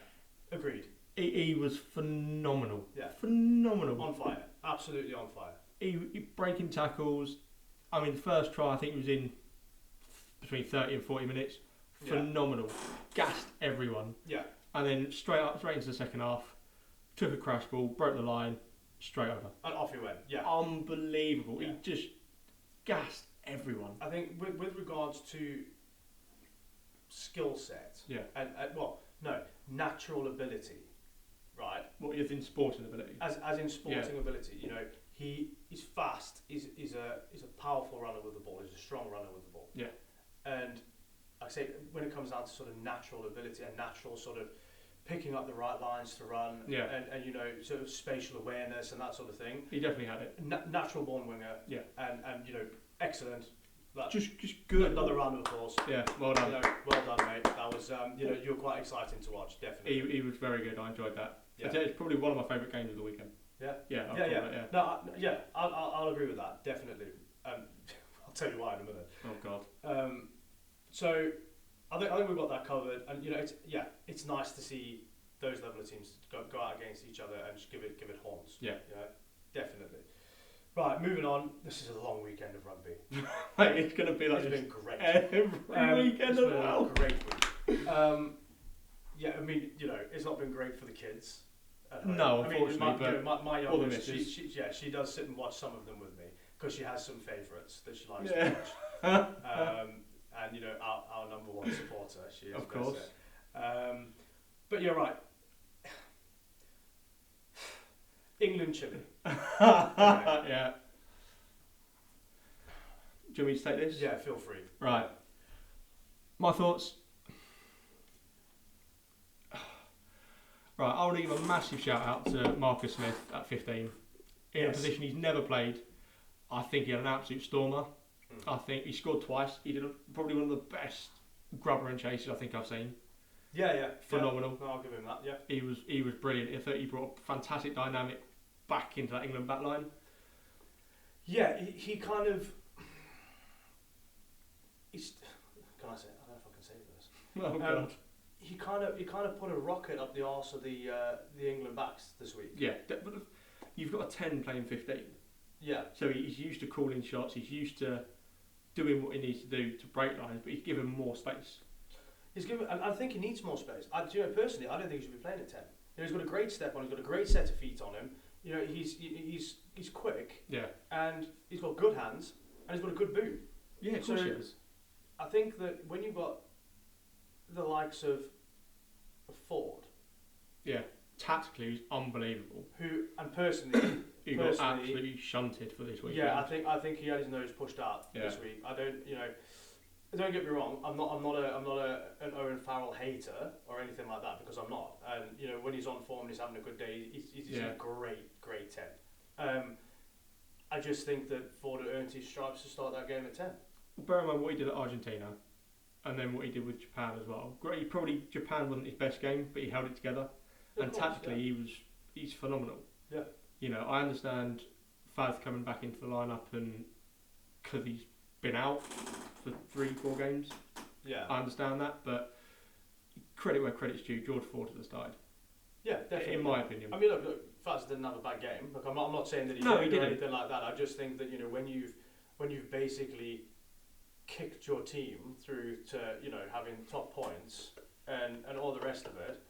agreed. He was phenomenal. Yeah. Phenomenal. On fire. Absolutely on fire. He breaking tackles. I mean, the first try, I think it was in between 30 and 40 minutes. Phenomenal. Gassed everyone. Yeah. And then straight into the second half, took a crash ball, broke the line, straight over. And off he went. Yeah. Unbelievable. Yeah. He just gassed everyone. I think with regards to skill set, and natural ability, right? What is in sporting ability? As in sporting ability, you know, he's fast. He's a powerful runner with the ball. He's a strong runner with the ball. Yeah. And like I say, when it comes down to sort of natural ability and natural sort of picking up the right lines to run, and you know, sort of spatial awareness and that sort of thing. He definitely had it. Natural born winger. Yeah. And you know, excellent. Just good. Another round of applause. Yeah, well done. You know, well done, mate. That was, you know, you were quite exciting to watch, definitely. He was very good. I enjoyed that. Yeah. It's probably one of my favourite games of the weekend. Yeah. Yeah. No, I'll agree with that, definitely. I'll tell you why in a minute. Oh God. So I think we've got that covered, and you know, it's nice to see those level of teams go out against each other and just give it horns. Yeah. You know, definitely. Right, moving on. This is a long weekend of rugby. Like, it's going to be like it's been great. Every weekend as well. Great week. Yeah, I mean, you know, it's not been great for the kids. No, unfortunately, my all the youngest, misses. she does sit and watch some of them with me because she has some favourites that she likes to watch. And you know, our number one supporter, she is. Of course. But you're right. England, Chile. Yeah. Do you want me to take this? Yeah, feel free. Right. My thoughts. Right, I want to give a massive shout out to Marcus Smith at 15. In a position he's never played. I think he had an absolute stormer. I think he scored twice. He did probably one of the best grubber and chases I think I've seen. Yeah. Phenomenal. Yeah. I'll give him that. Yeah. He was brilliant. I thought he brought a fantastic dynamic back into that England backline. Yeah, he kind of. Can I say? I don't know if I can say this. Oh God. He kind of put a rocket up the arse of the England backs this week. Yeah, but you've got a 10 playing 15. Yeah. So he's used to calling shots. He's used to doing what he needs to do to break lines, but he's given more space. I think he needs more space. Personally, I don't think he should be playing at 10. You know, he's got a great step on. He's got a great set of feet on him. You know, he's quick. Yeah. And he's got good hands, and he's got a good boot. Yeah, of course he has. I think that when you've got the likes of Ford. Yeah. Tactically, he's unbelievable. Personally, he got absolutely shunted for this weekend. Yeah, I think he had his nose pushed out this week. Don't get me wrong. I'm not an Owen Farrell hater or anything like that, because I'm not. And you know, when he's on form and he's having a good day, he's a great 10. I just think that Ford earned his stripes to start that game at 10. Bear in mind what he did at Argentina, and then what he did with Japan as well. Great. Japan wasn't his best game, but he held it together. And tactically, he's phenomenal. Yeah. You know, I understand Faz coming back into the lineup and because he's been out for 3-4 games. Yeah. I understand that, but credit where credit's due. George Ford has started. Yeah, definitely. In my opinion. I mean, look, Faz didn't have a bad game. Look, I'm not saying that he didn't or anything like that. I just think that, you know, when you've basically kicked your team through to, you know, having top points and all the rest of it.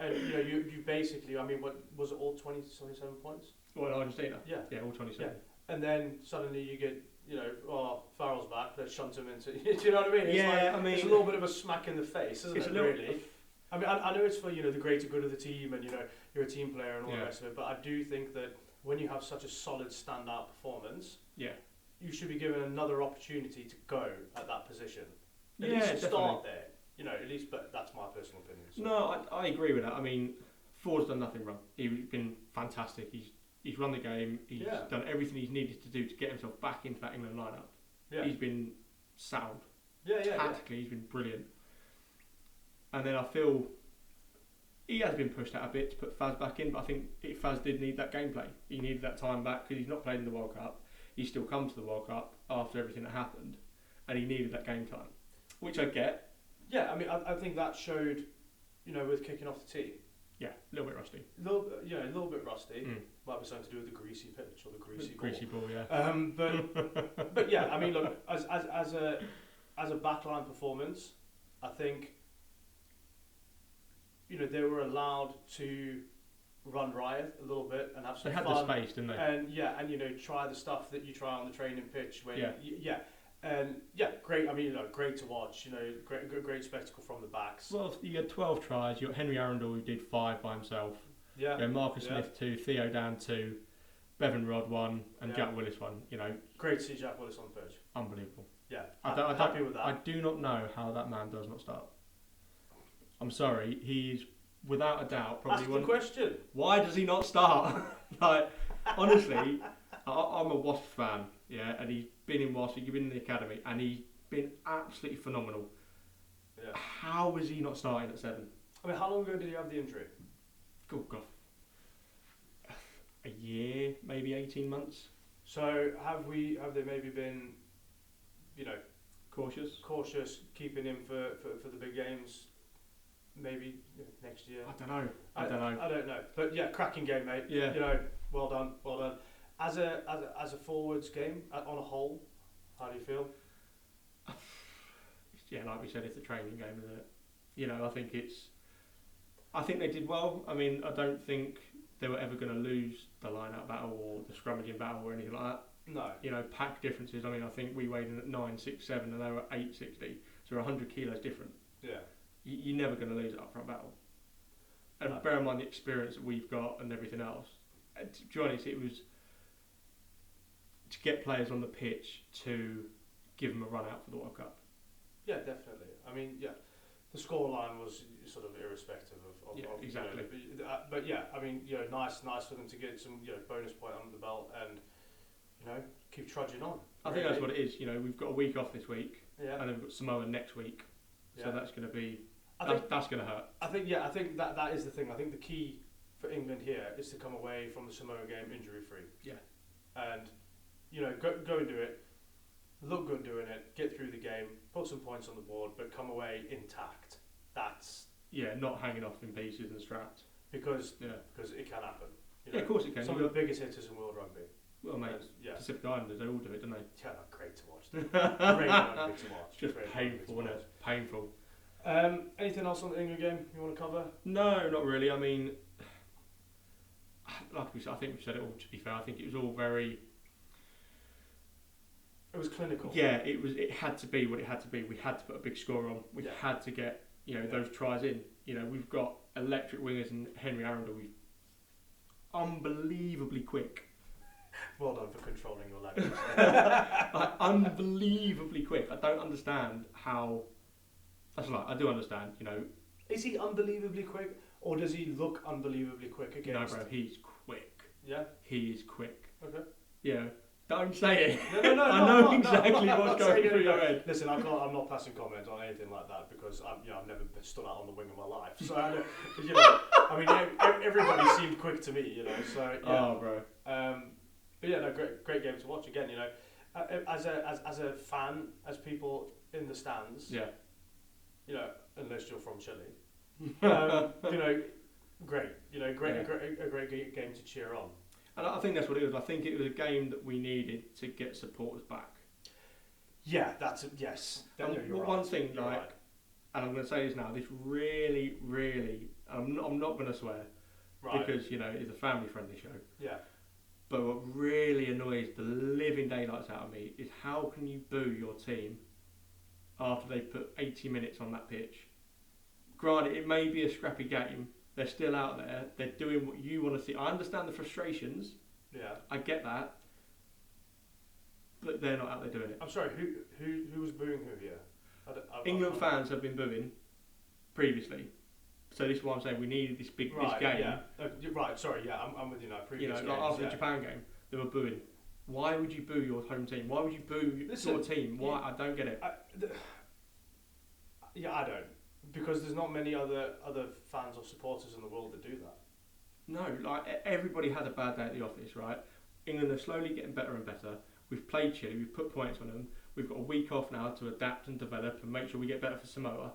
And you know, you basically, I mean, what was it, all 27 points? Well, Argentina. Yeah, all 27. Yeah. And then suddenly you get, you know, Farrell's back. Let's shunt him into. Do you know what I mean? It's it's a little bit of a smack in the face, isn't it? Really. I mean, I know it's for, you know, the greater good of the team, and you know, you're a team player and all the rest of it. But I do think that when you have such a solid standout performance, you should be given another opportunity to go at that position. At least start there. You know, at least, but that's my personal opinion. So. No, I agree with that. I mean, Ford's done nothing wrong. He's been fantastic. He's run the game. He's done everything he's needed to do to get himself back into that England lineup. Yeah. He's been sound. Tactically, he's been brilliant. And then I feel he has been pushed out a bit to put Faz back in, but I think Faz did need that gameplay. He needed that time back because he's not played in the World Cup. He's still come to the World Cup after everything that happened, and he needed that game time, which I get. Yeah, I mean, I think that showed, with kicking off the tee. Yeah, a little bit rusty. A little bit rusty. Might be something to do with the greasy pitch or the greasy ball. Yeah. But yeah, I mean, look, as a backline performance, I think they were allowed to run riot a little bit and have some fun. They had the space, didn't they? And try the stuff that you try on the training pitch. Great. I mean, great to watch. Great spectacle from the backs. Well, you had 12 tries. You got Henry Arundel who did 5 by himself. Yeah. You had Marcus Smith 2, Theo Dan 2, Bevan Rod 1, and Jack Willis 1. Great to see Jack Willis on the pitch. Unbelievable. Yeah. I'm happy with that. I do not know how that man does not start. I'm sorry. He's without a doubt probably Ask the question. Why does he not start? Honestly, I'm a Wasps fan. Yeah, and he's been in Wasps. He's been in the academy, and he's been absolutely phenomenal. Yeah. How is he not starting at 7? I mean, how long ago did he have the injury? Good God. A year, maybe 18 months. So have they maybe been, cautious, keeping him for the big games? Maybe next year. I don't know. I don't know. But yeah, cracking game, mate. Yeah. Well done. As a forwards game on a whole, how do you feel? Yeah, like we said, it's a training game, isn't it? I think they did well. I mean, I don't think they were ever going to lose the line-out battle or the scrummaging battle or anything like that. No. Pack differences. I mean, I think we weighed in at 967 and they were 860, so we're 100 kilos different. Yeah. You're never going to lose an up-front battle. And bear in mind the experience that we've got and everything else. And to be honest, it was to get players on the pitch to give them a run out for the World Cup. Yeah, definitely. I mean, the scoreline was sort of irrespective of exactly. But yeah, I mean, nice for them to get some bonus point under the belt and keep trudging on. I think that's what it is. We've got a week off this week, and then we've got Samoa next week, so that's going to be that's going to hurt. I think that is the thing. I think the key for England here is to come away from the Samoa game injury free. Yeah, and go and do it. Look good doing it. Get through the game. Put some points on the board, but come away intact. That's not hanging off in pieces and strapped. Because it can happen. Of course it can. Some of the biggest hitters in world rugby. Well, mate, Pacific Islanders, they all do it, don't they? Yeah, great to watch. Great rugby to watch. Just painful, isn't it? Painful. Anything else on the England game you want to cover? No, not really. I mean, like we said, I think we've said it all. To be fair, I think it was all very. It was clinical. Yeah, it was. It had to be what it had to be. We had to put a big score on. We had to get those tries in. We've got electric wingers and Henry Arundel. We've unbelievably quick. Well done for controlling your language. Unbelievably quick. I don't understand how. That's like I do understand. Is he unbelievably quick, or does he look unbelievably quick against? No, bro. He's quick. Yeah. He is quick. Okay. Yeah. Don't say it. No. I know exactly what's going through your head. Listen, I'm not passing comment on anything like that because I've never stood out on the wing of my life. So I mean, everybody seemed quick to me. So yeah. Oh, bro. But yeah, no, great game to watch again. As a fan, as people in the stands. Yeah. Unless you're from Chile. Great. A great game to cheer on. And I think that's what it was. I think it was a game that we needed to get supporters back. Yeah, yes. One thing, and I'm going to say this now, this really, really, I'm not going to swear, because, it's a family-friendly show. Yeah. But what really annoys the living daylights out of me is how can you boo your team after they put 80 minutes on that pitch? Granted, it may be a scrappy game. They're still out there. They're doing what you want to see. I understand the frustrations. Yeah. I get that. But they're not out there doing it. I'm sorry, who was booing who here? England fans have been booing previously. So this is what I'm saying. We needed this big Right, this game. yeah. You're right, sorry, yeah, I'm with you now. You Previous know, like games, after the Japan game, they were booing. Why would you boo your home team? Why would you boo your team? Why? I don't get it. I don't. Because there's not many other fans or supporters in the world that do that. No, like everybody had a bad day at the office, right? England are slowly getting better and better. We've played Chile, we've put points on them. We've got a week off now to adapt and develop and make sure we get better for Samoa.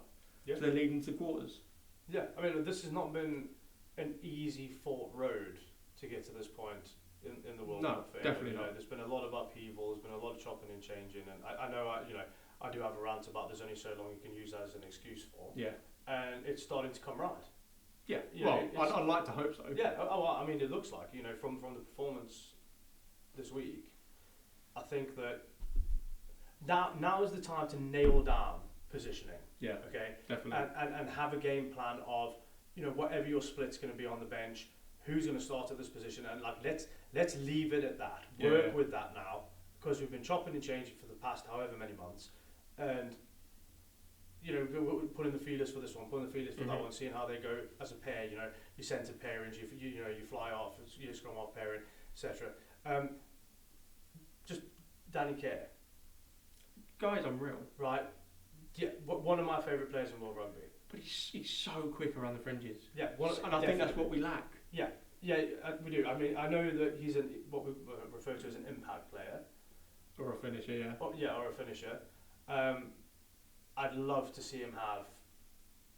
Yeah. So they're leading to quarters. Yeah, I mean, this has not been an easy fought road to get to this point in the World Cup. Definitely not. There's been a lot of upheaval, there's been a lot of chopping and changing, and I know, I do have a rant about there's only so long you can use that as an excuse for. Yeah. And it's starting to come right. Yeah, You well, know, I'd like to hope so. Yeah, I mean, it looks like, from the performance this week, I think that now is the time to nail down positioning. Yeah, okay, definitely. And have a game plan of, whatever your split's going to be on the bench, who's going to start at this position, and let's leave it at that. Work with that now, because we've been chopping and changing for the past however many months, and we're putting the feelers for this one, putting the feelers for that one, seeing how they go as a pair. You centre pairings, you fly off, you scrum off pairing, etc. Just Danny Kerr, Guy's unreal. right? Yeah, one of my favourite players in world rugby. But he's so quick around the fringes. Yeah, and I think that's what we lack. Yeah, we do. I mean, I know that he's what we refer to as an impact player. Or a finisher, yeah. Or a finisher. I'd love to see him have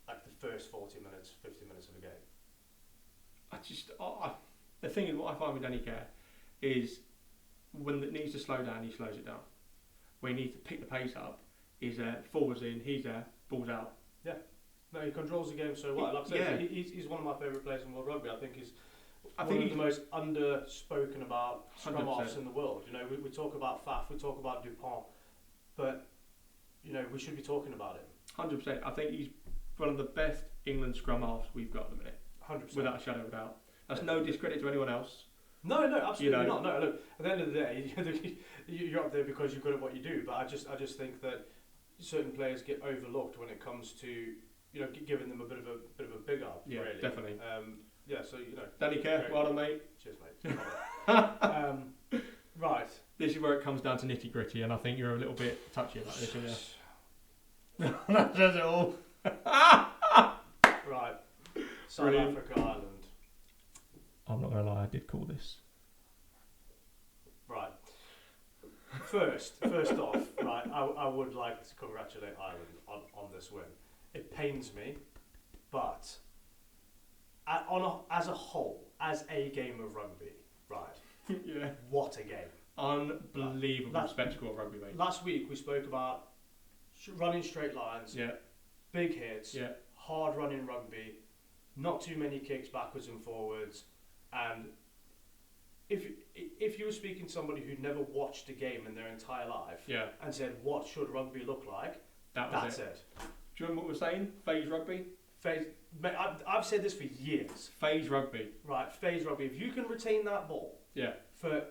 like the first 40 minutes, 50 minutes of a game. The thing is, what I find with Danny Kerr is when it needs to slow down, he slows it down. When he needs to pick the pace up, he's there, forwards in, he's there, balls out. Yeah. No, he controls the game so well. Like I said, he's one of my favourite players in world rugby. I think he's one of the most underspoken about scrum offs in the world. We talk about Faf, we talk about Dupont, but we should be talking about him. 100%. I think he's one of the best England scrum halves we've got at the minute. 100%. Without a shadow of a doubt. That's no discredit to anyone else. No, absolutely not. No, look, at the end of the day, you're up there because you're good at what you do. But I just think that certain players get overlooked when it comes to giving them a bit of a big up. Yeah, really. definitely. So Danny Kerr, well done, mate. Cheers, mate. Right. This is where it comes down to nitty gritty, and I think you're a little bit touchy about this, aren't you? That says it all. Right. South Africa, Ireland. I'm not gonna lie, I did call this. Right. First off, right, I would like to congratulate Ireland on this win. It pains me, but as a whole, as a game of rugby, right? Yeah. What a game! Unbelievable spectacle of rugby, mate. Last week we spoke about running straight lines, big hits, hard running rugby, not too many kicks backwards and forwards, and if you were speaking to somebody who'd never watched a game in their entire life, and said, "What should rugby look like?" That's it. Do you remember what we were saying? Phase rugby. Mate, I've said this for years. Phase rugby. Right, phase rugby. If you can retain that ball for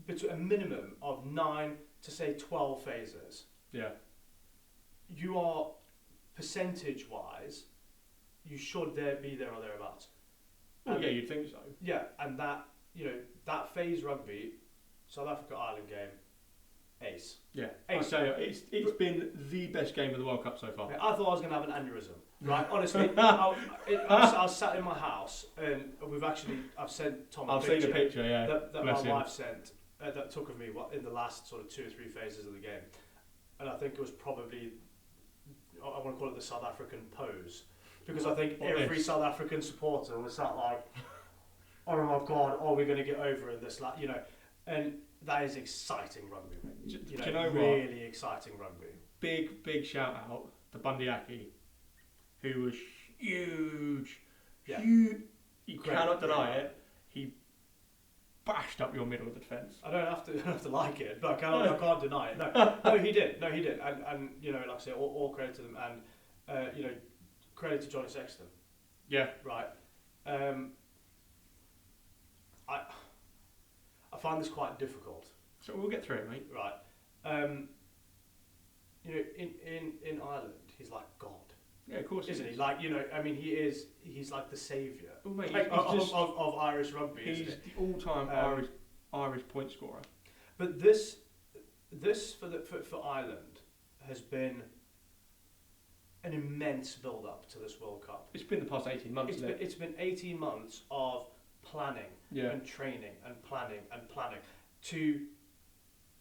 between a minimum of 9 to say 12 phases, you are percentage-wise, you should be there or thereabouts. Well, yeah, you'd think so. Yeah, and that that phase rugby, South Africa Ireland game, ace. Yeah, ace. I'll tell you, it's been the best game of the World Cup so far. I thought I was going to have an aneurysm. Right, honestly, I was sat in my house and I've sent Tom a picture. I've seen a picture, that my wife sent that took of me in the last sort of 2 or 3 phases of the game, and I think it was probably, I want to call it the South African pose, because I think every South African supporter was sat like, oh my God, are we going to get over in this? And that is exciting rugby, mate. Really exciting rugby. Big shout out to Bundyaki, who was huge. Yeah. Huge. You cannot deny it. He bashed up your middle of the defence. I don't have to like it, but I can't deny it. No, he did. No, he did. And like I say, all credit to them, and credit to Johnny Sexton. Yeah. Right. I find this quite difficult. So we'll get through it, mate. Right. In Ireland, he's like God. Yeah, of course. Isn't he? Is. Like, I mean, he's like the saviour Well, mate, like, he's of Irish rugby. he's Isn't the all-time Irish point scorer. But this for Ireland has been an immense build-up to this World Cup. It's been the past 18 months. It's been 18 months of planning and training and planning to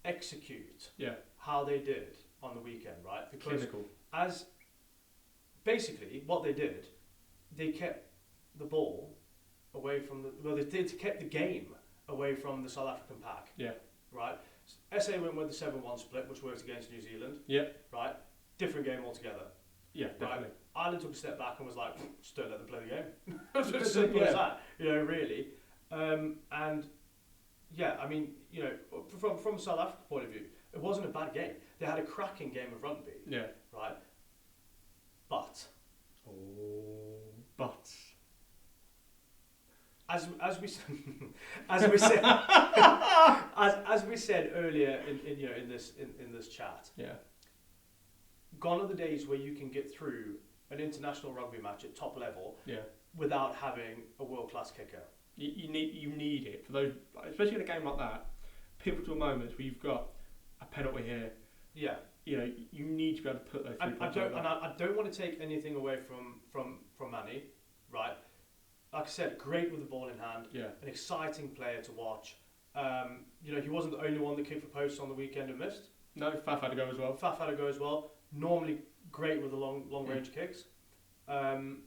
execute how they did on the weekend, right? Because clinical. as basically what they did, they kept the ball away from they kept the game away from the South African pack. Yeah. Right? SA went with the 7-1 split, which worked against New Zealand. Yeah. Right? Different game altogether. Yeah, definitely. Right? Ireland took a step back and was like, just don't let them play the game. It's as simple as that, really. And yeah, I mean, from South Africa's point of view, it wasn't a bad game. They had a cracking game of rugby. Yeah. Right? But as we said earlier in this chat, gone are the days where you can get through an international rugby match at top level without having a world-class kicker. You need it for those, especially in a game like that, pivotal moments where you've got a penalty here. Yeah. You need to be able to put those. I don't want to take anything away from Manny, right? Like I said, great with the ball in hand. Yeah. An exciting player to watch. He wasn't the only one that kicked for posts on the weekend and missed. No, Faf had to go as well. Normally great with the long range kicks. And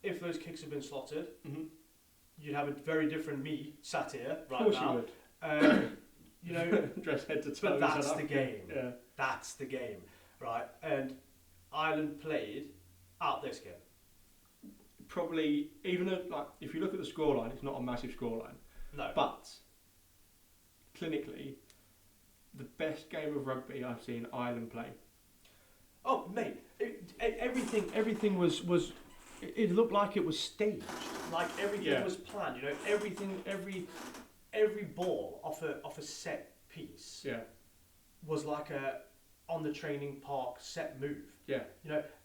if those kicks had been slotted, you'd have a very different me sat here right now. Of course you would. Dress head to toe. But that's the game. Yeah. That's the game, right? And Ireland played out this game. Probably, even though, if you look at the scoreline, it's not a massive scoreline. No. But clinically, the best game of rugby I've seen Ireland play. Oh, mate! Everything was. It looked like it was staged. Like everything was planned. Every ball off a set piece. Yeah. Was like a on the training park set move. Yeah.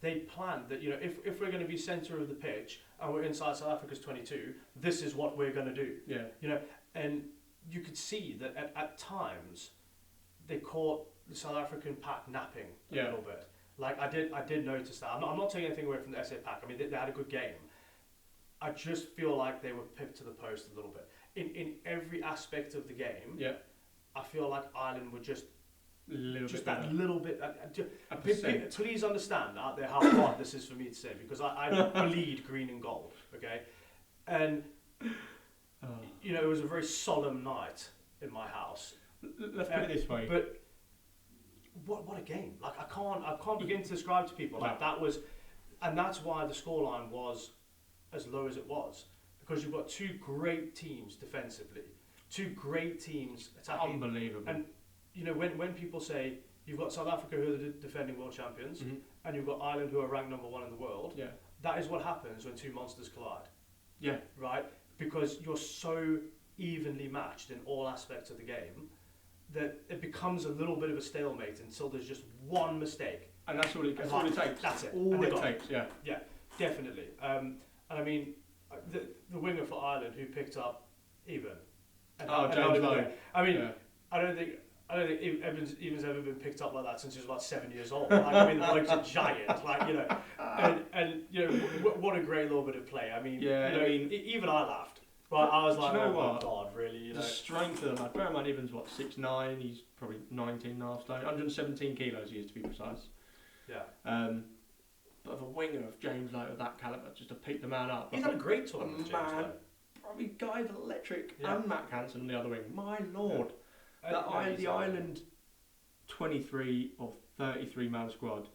They planned that, if we're going to be centre of the pitch and we're inside South Africa's 22, this is what we're going to do. Yeah. And you could see that at times they caught the South African pack napping a little bit. Like I did notice that. I'm not taking anything away from the SA pack. I mean, they had a good game. I just feel like they were pipped to the post a little bit. In every aspect of the game, I feel like Ireland were just that little bit. Please understand out there how hard this is for me to say, because I bleed green and gold, okay? And it was a very solemn night in my house. Let's put it this way. But what a game! Like I can't begin to describe to people like that was, and that's why the scoreline was as low as it was, because you've got two great teams defensively, two great teams attacking. Unbelievable. And when people say you've got South Africa who are the defending world champions, and you've got Ireland who are ranked number 1 in the world, that is what happens when two monsters collide. Yeah. Right? Because you're so evenly matched in all aspects of the game that it becomes a little bit of a stalemate until there's just one mistake. And that's all it takes. That's it. All it takes, Yeah, definitely. And I mean, the winger for Ireland who picked up even. James Lowe. I mean, I don't think Evans ever been picked up like that since he was about 7 years old. Like, I mean, the bloke's a giant. What a great little bit of play. I mean, even I laughed. Right, I was like, my God, really? The strength of the lad. Bear in mind, Evans 6'9", he's probably 19.5 stone, 117 kilos he is to be precise. Yeah. But of a winger of James Lowe of that calibre, just to pick the man up. He's had a great tournament, James Lowe. Probably Guy the Electric and Matt Hansen on the other wing. My Lord. The Ireland 23 or 33 man squad,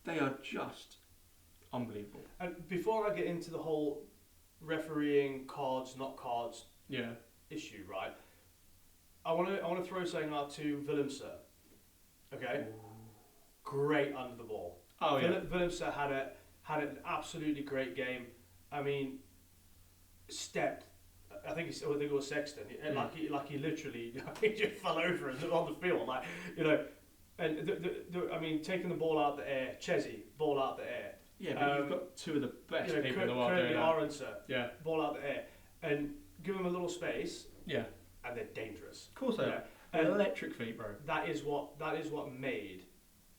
they are just unbelievable. And before I get into the whole refereeing cards, not cards issue, right? I want to throw something out to Willemse. Okay? Ooh. Great under the ball. Oh yeah. Willemse had an absolutely great game. I mean, stepped. I think it was Sexton. He literally he just fell over on the field. And I mean, taking the ball out the air, Chesney, ball out the air. Yeah, but you've got two of the best people in the world Currently doing that. Yeah. ball out the air, and give them a little space. Yeah. And they're dangerous. Of course they are. And electric feet, bro. That is what made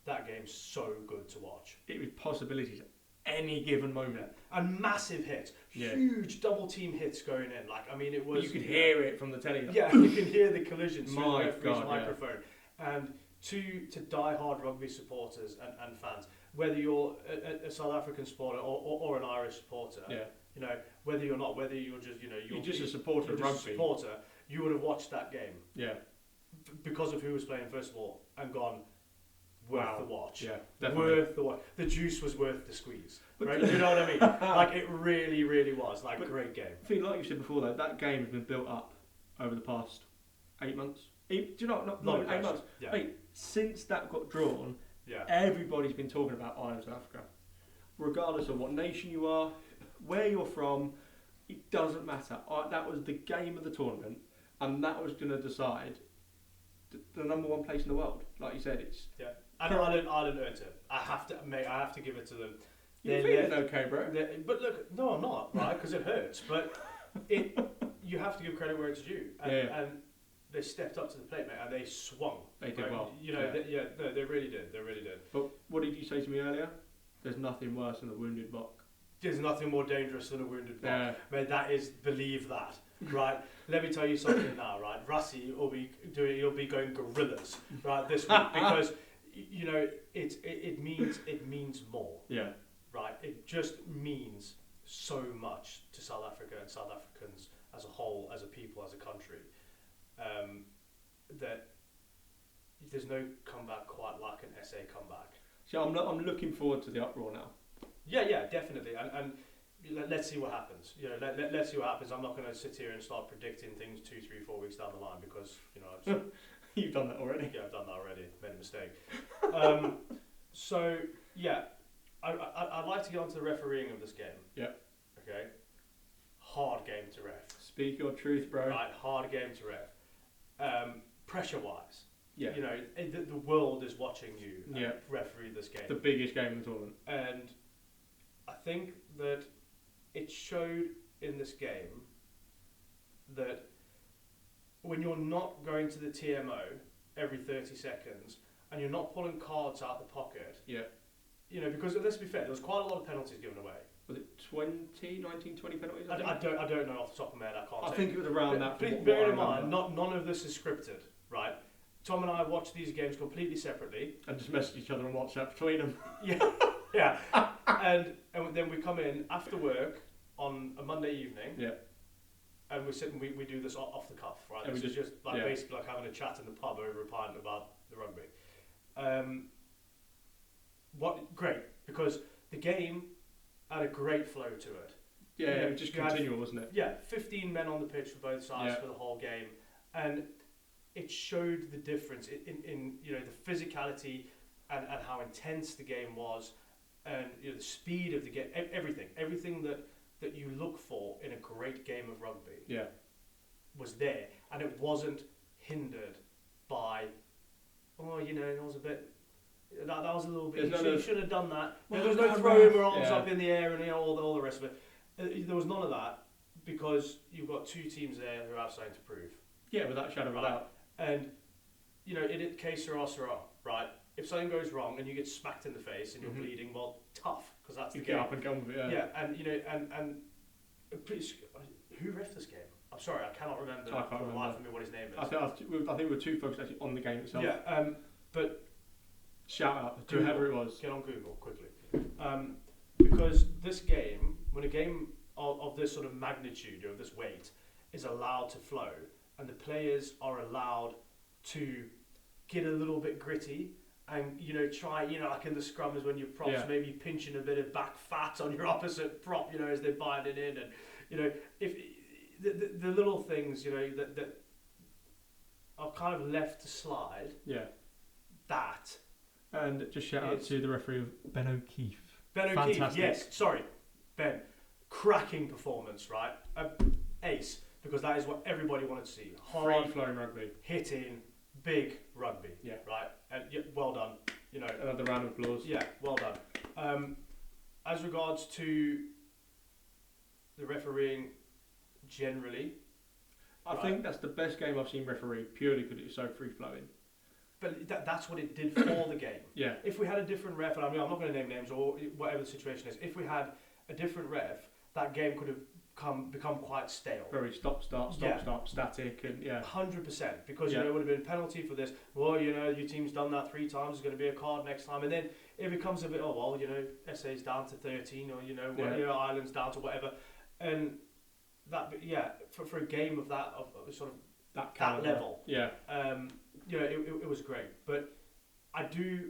that game so good to watch. It was possibilities at any given moment. And massive hits, huge double team hits going in. Like, I mean, it was. But you could hear it from the telly. Like, you can hear the collisions through the referee's microphone. And to die-hard rugby supporters and fans, whether you're a South African supporter or an Irish supporter, you know, whether you're just, you know, you're just a supporter of rugby. You would have watched that game. Yeah. Because of who was playing first of all, and gone, worth the watch. Yeah, definitely. Worth the watch. The juice was worth the squeeze. Right? You know what I mean? Like, it really, really was. Like, a great game. I think, like you said before, though, that game has been built up over the past 8 months. Do you know? Not 8 months. Yeah. Mate, since that got drawn, everybody's been talking about Ireland, South Africa. Regardless of what nation you are, where you're from, it doesn't matter. That was the game of the tournament, and that was going to decide the number one place in the world. Like you said, it's And Ireland earned it. I have to give it to them. You're feeling okay, bro. But look, no, I'm not, right? Because it hurts. But you have to give credit where it's due. And they stepped up to the plate, mate, and they swung. They did well. You know, they really did. They really did. But what did you say to me earlier? There's nothing worse than a wounded buck. There's nothing more dangerous than a wounded buck. Mate, believe that. Right, let me tell you something now. Right, Russie will be going gorillas right this week because you know it means more. Yeah. Right, it just means so much to South Africa and South Africans as a whole, as a people, as a country. That there's no comeback quite like an SA comeback. So I'm looking forward to the uproar now. Yeah, definitely, and let's see what happens. You know, let's see what happens. I'm not going to sit here and start predicting things 2, 3, 4 weeks down the line because you know you've done that already. Yeah, I've done that already. Made a mistake. So yeah, I'd like to get onto the refereeing of this game. Yeah. Okay. Hard game to ref. Speak your truth, bro. Right, hard game to ref. Pressure wise. Yeah. You know, the world is watching you referee this game. The biggest game in the tournament. And I think that it showed in this game that when you're not going to the TMO every 30 seconds and you're not pulling cards out the pocket, you know, because let's be fair, there was quite a lot of penalties given away. Was it 19, 20 penalties? I don't know off the top of my head. I think it was around that. Bear in mind, none of this is scripted, right? Tom and I watch these games completely separately. And just message each other on WhatsApp between them. Yeah. And then we come in after work on a Monday evening. Yeah. And we sit and we do this off the cuff, right? This is just like basically like having a chat in the pub over a pint about the rugby. Great, because the game had a great flow to it. Yeah, it was just continual, wasn't it? Yeah, 15 men on the pitch for both sides for the whole game. And it showed the difference in you know, the physicality and how intense the game was, and you know, the speed of the game, everything that you look for in a great game of rugby was there, and it wasn't hindered by you know, it was a bit that was a little bit you should have done that. Well, there was no throwing your arms up in the air and you know, all the rest of it. There was none of that because you've got two teams there who have something to prove. Yeah, without shadow of a doubt. And you know, in it, case sera, right? If something goes wrong and you get smacked in the face and you're bleeding, well, tough, because that's the game. Get up and go with it. Yeah, and you know, and please, who ref this game? I'm sorry, I cannot remember for the life of me what his name is. I think we were too focused actually on the game itself. Yeah, but shout out to whoever it was. Get on Google quickly, because this game, when a game of this sort of magnitude, of this weight, is allowed to flow, and the players are allowed to get a little bit gritty and, you know, try, you know, like in the scrums when you're props, maybe pinching a bit of back fat on your opposite prop, you know, as they're buying it in, and, you know, if the little things, you know, that are kind of left to slide. Yeah. That. And just shout out to the referee of Ben O'Keefe. Ben O'Keefe, yes, sorry, Ben. Cracking performance, right? Ace. Because that is what everybody wanted to see. Hard, free-flowing rugby. Hitting, big rugby. Yeah. Right. And well done. You know. Another round of applause. Yeah. Well done. As regards to the refereeing, generally, I think that's the best game I've seen referee purely because it was so free flowing. but that's what it did for the game. Yeah. If we had a different ref, and I mean, I'm not going to name names or whatever the situation is. If we had a different ref, that game could have become quite stale. Very stop, start, static, and 100%, because it would have been a penalty for this. Well, your team's done that 3 times. There's going to be a card next time, and then it becomes a bit. Oh well, SA's down to 13, or Ireland's down to whatever, and that for a game of that of sort of that level, it was great. But I do.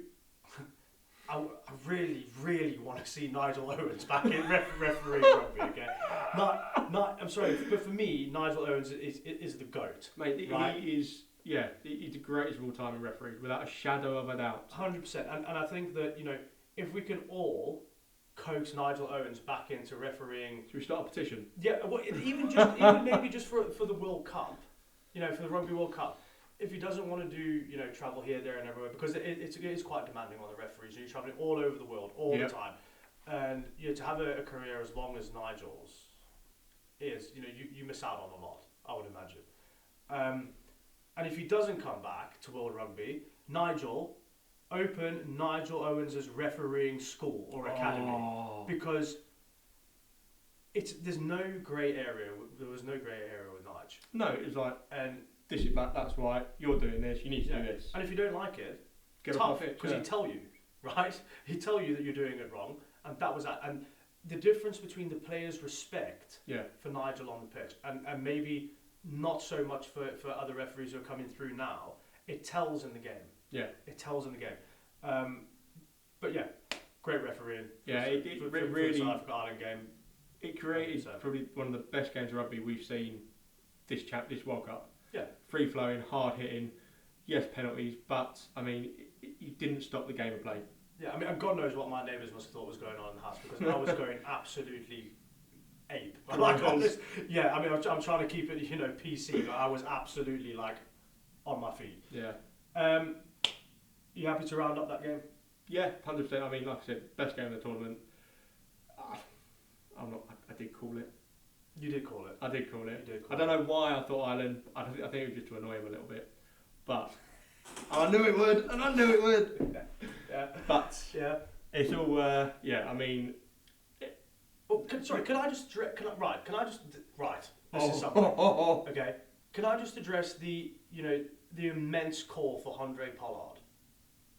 I really, really want to see Nigel Owens back in refereeing rugby again. I'm sorry, but for me, Nigel Owens is the GOAT. Mate, right? he is, he's the greatest of all time in refereeing, without a shadow of a doubt. 100%. And I think that, if we can all coax Nigel Owens back into refereeing... Should we start a petition? Yeah, well, even maybe just for the World Cup, for the Rugby World Cup. If he doesn't want to do, travel here, there, and everywhere, because it is quite demanding on the referees. You're traveling all over the world all the time, and to have a career as long as Nigel's is, you miss out on a lot, I would imagine. And if he doesn't come back to World Rugby, open Nigel Owens' refereeing school or academy, because there's no grey area. There was no grey area with Nigel. No, it's like and. This is bad, that's why you're doing this, you need to do this. And if you don't like it, get tough, off it. because he'd tell you, right? He'd tell you that you're doing it wrong, and that was that. And the difference between the players' respect for Nigel on the pitch, and maybe not so much for other referees who are coming through now, it tells in the game. Yeah. It tells in the game. But great refereeing. It really... For the South Africa Ireland game. It created probably one of the best games of rugby we've seen this World Cup. Yeah. Free flowing, hard hitting, yes, penalties, but I mean, you didn't stop the game of play. Yeah, I mean, and God knows what my neighbours must have thought was going on in the house, because I was going absolutely ape. I'm trying to keep it, PC, but I was absolutely on my feet. Yeah. You happy to round up that game? Yeah, 100%. I mean, like I said, best game of the tournament. I did call it. You did call it. I did call it. I don't know why I thought Ireland. I think it was just to annoy him a little bit, but I knew it would. But it's all. I mean. Can I just right? This is something. Okay. Can I just address the immense call for Andre Pollard?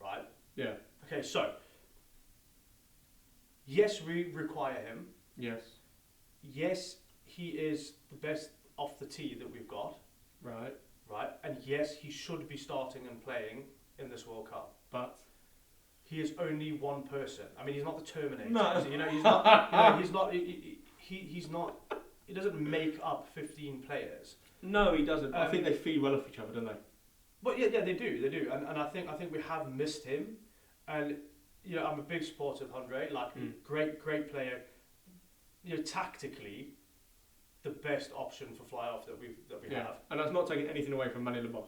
Right. Yeah. Okay. So. Yes, we require him. Yes. Yes. He is the best off the tee that we've got. Right. Right. And yes, he should be starting and playing in this World Cup. But he is only one person. I mean, he's not the Terminator. No. He's not. He's not. He doesn't make up 15 players. No, he doesn't. I think they feed well off each other, don't they? But yeah, they do. And I think we have missed him. And I'm a big supporter of Andre. Great player. Tactically, the best option for fly off that we have. And that's not taking anything away from Manny Leblanc.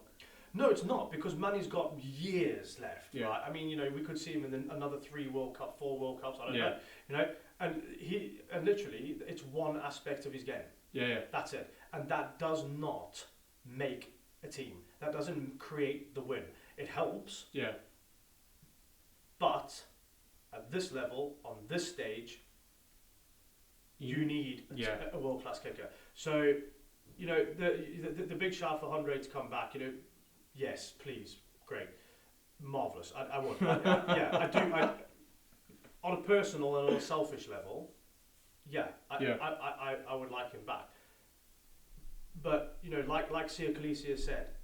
No, it's not, because Manny's got years left. Yeah. Right? I mean, we could see him in another 3 World Cup, 4 World Cups. I don't know. And literally, it's one aspect of his game. Yeah. That's it, and that does not make a team. That doesn't create the win. It helps. Yeah. But at this level, on this stage, you need a world-class kicker. So, the big shout for Andre to come back, yes, please, great, marvellous. I would. I do. On a personal and on a selfish level, I would like him back. But, like Sia Khaleesi has said,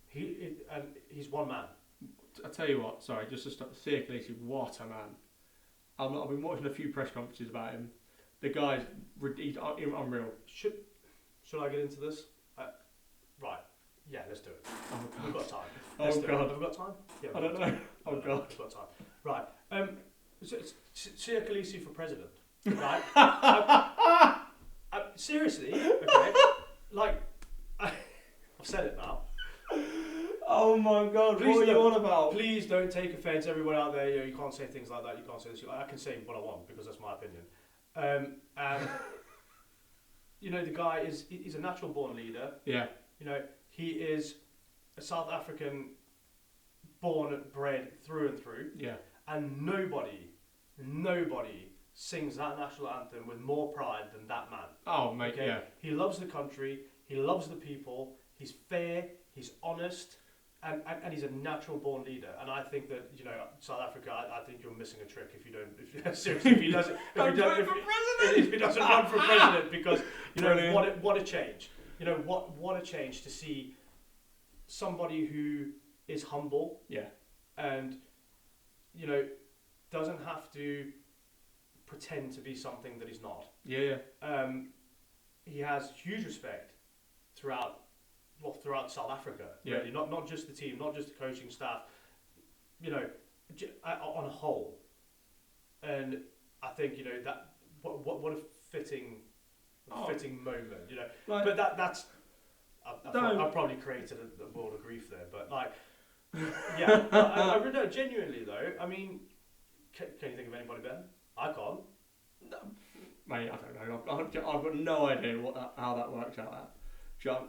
he's one man. I tell you what, sorry, just to stop, Sia Khaleesi, what a man. I've been watching a few press conferences about him. The guy's he's unreal. Should I get into this? Right. Yeah, let's do it. Oh, We've got time. God. Have we got time? Yeah, I don't know. Oh, God. We've got time. Right. Sia Khaleesi for president. Right? Seriously? Okay. I've said it now. Oh my God, Please what are you don't- on about? Please don't take offence, everyone out there. You can't say things like that. You can't say this. I can say what I want because that's my opinion. And the guy he's a natural born leader. Yeah. He is a South African, born and bred through and through. Yeah. And nobody sings that national anthem with more pride than that man. Oh, mate, Okay? yeah. He loves the country. He loves the people. He's fair. He's honest. And he's a natural born leader. And I think that, South Africa, I think you're missing a trick if you don't, seriously, if he doesn't run for president, because, Brilliant. what a change. What a change to see somebody who is humble. Yeah. And, doesn't have to pretend to be something that he's not. Yeah. He has huge respect throughout South Africa. Yeah. Really, not just the team, not just the coaching staff. On a whole, and I think that what a fitting moment. Like, but that's I've probably created a world of grief there. But yeah, I really know, genuinely though. I mean, can you think of anybody better? I can't. mate, I don't know. I've got no idea how that works out.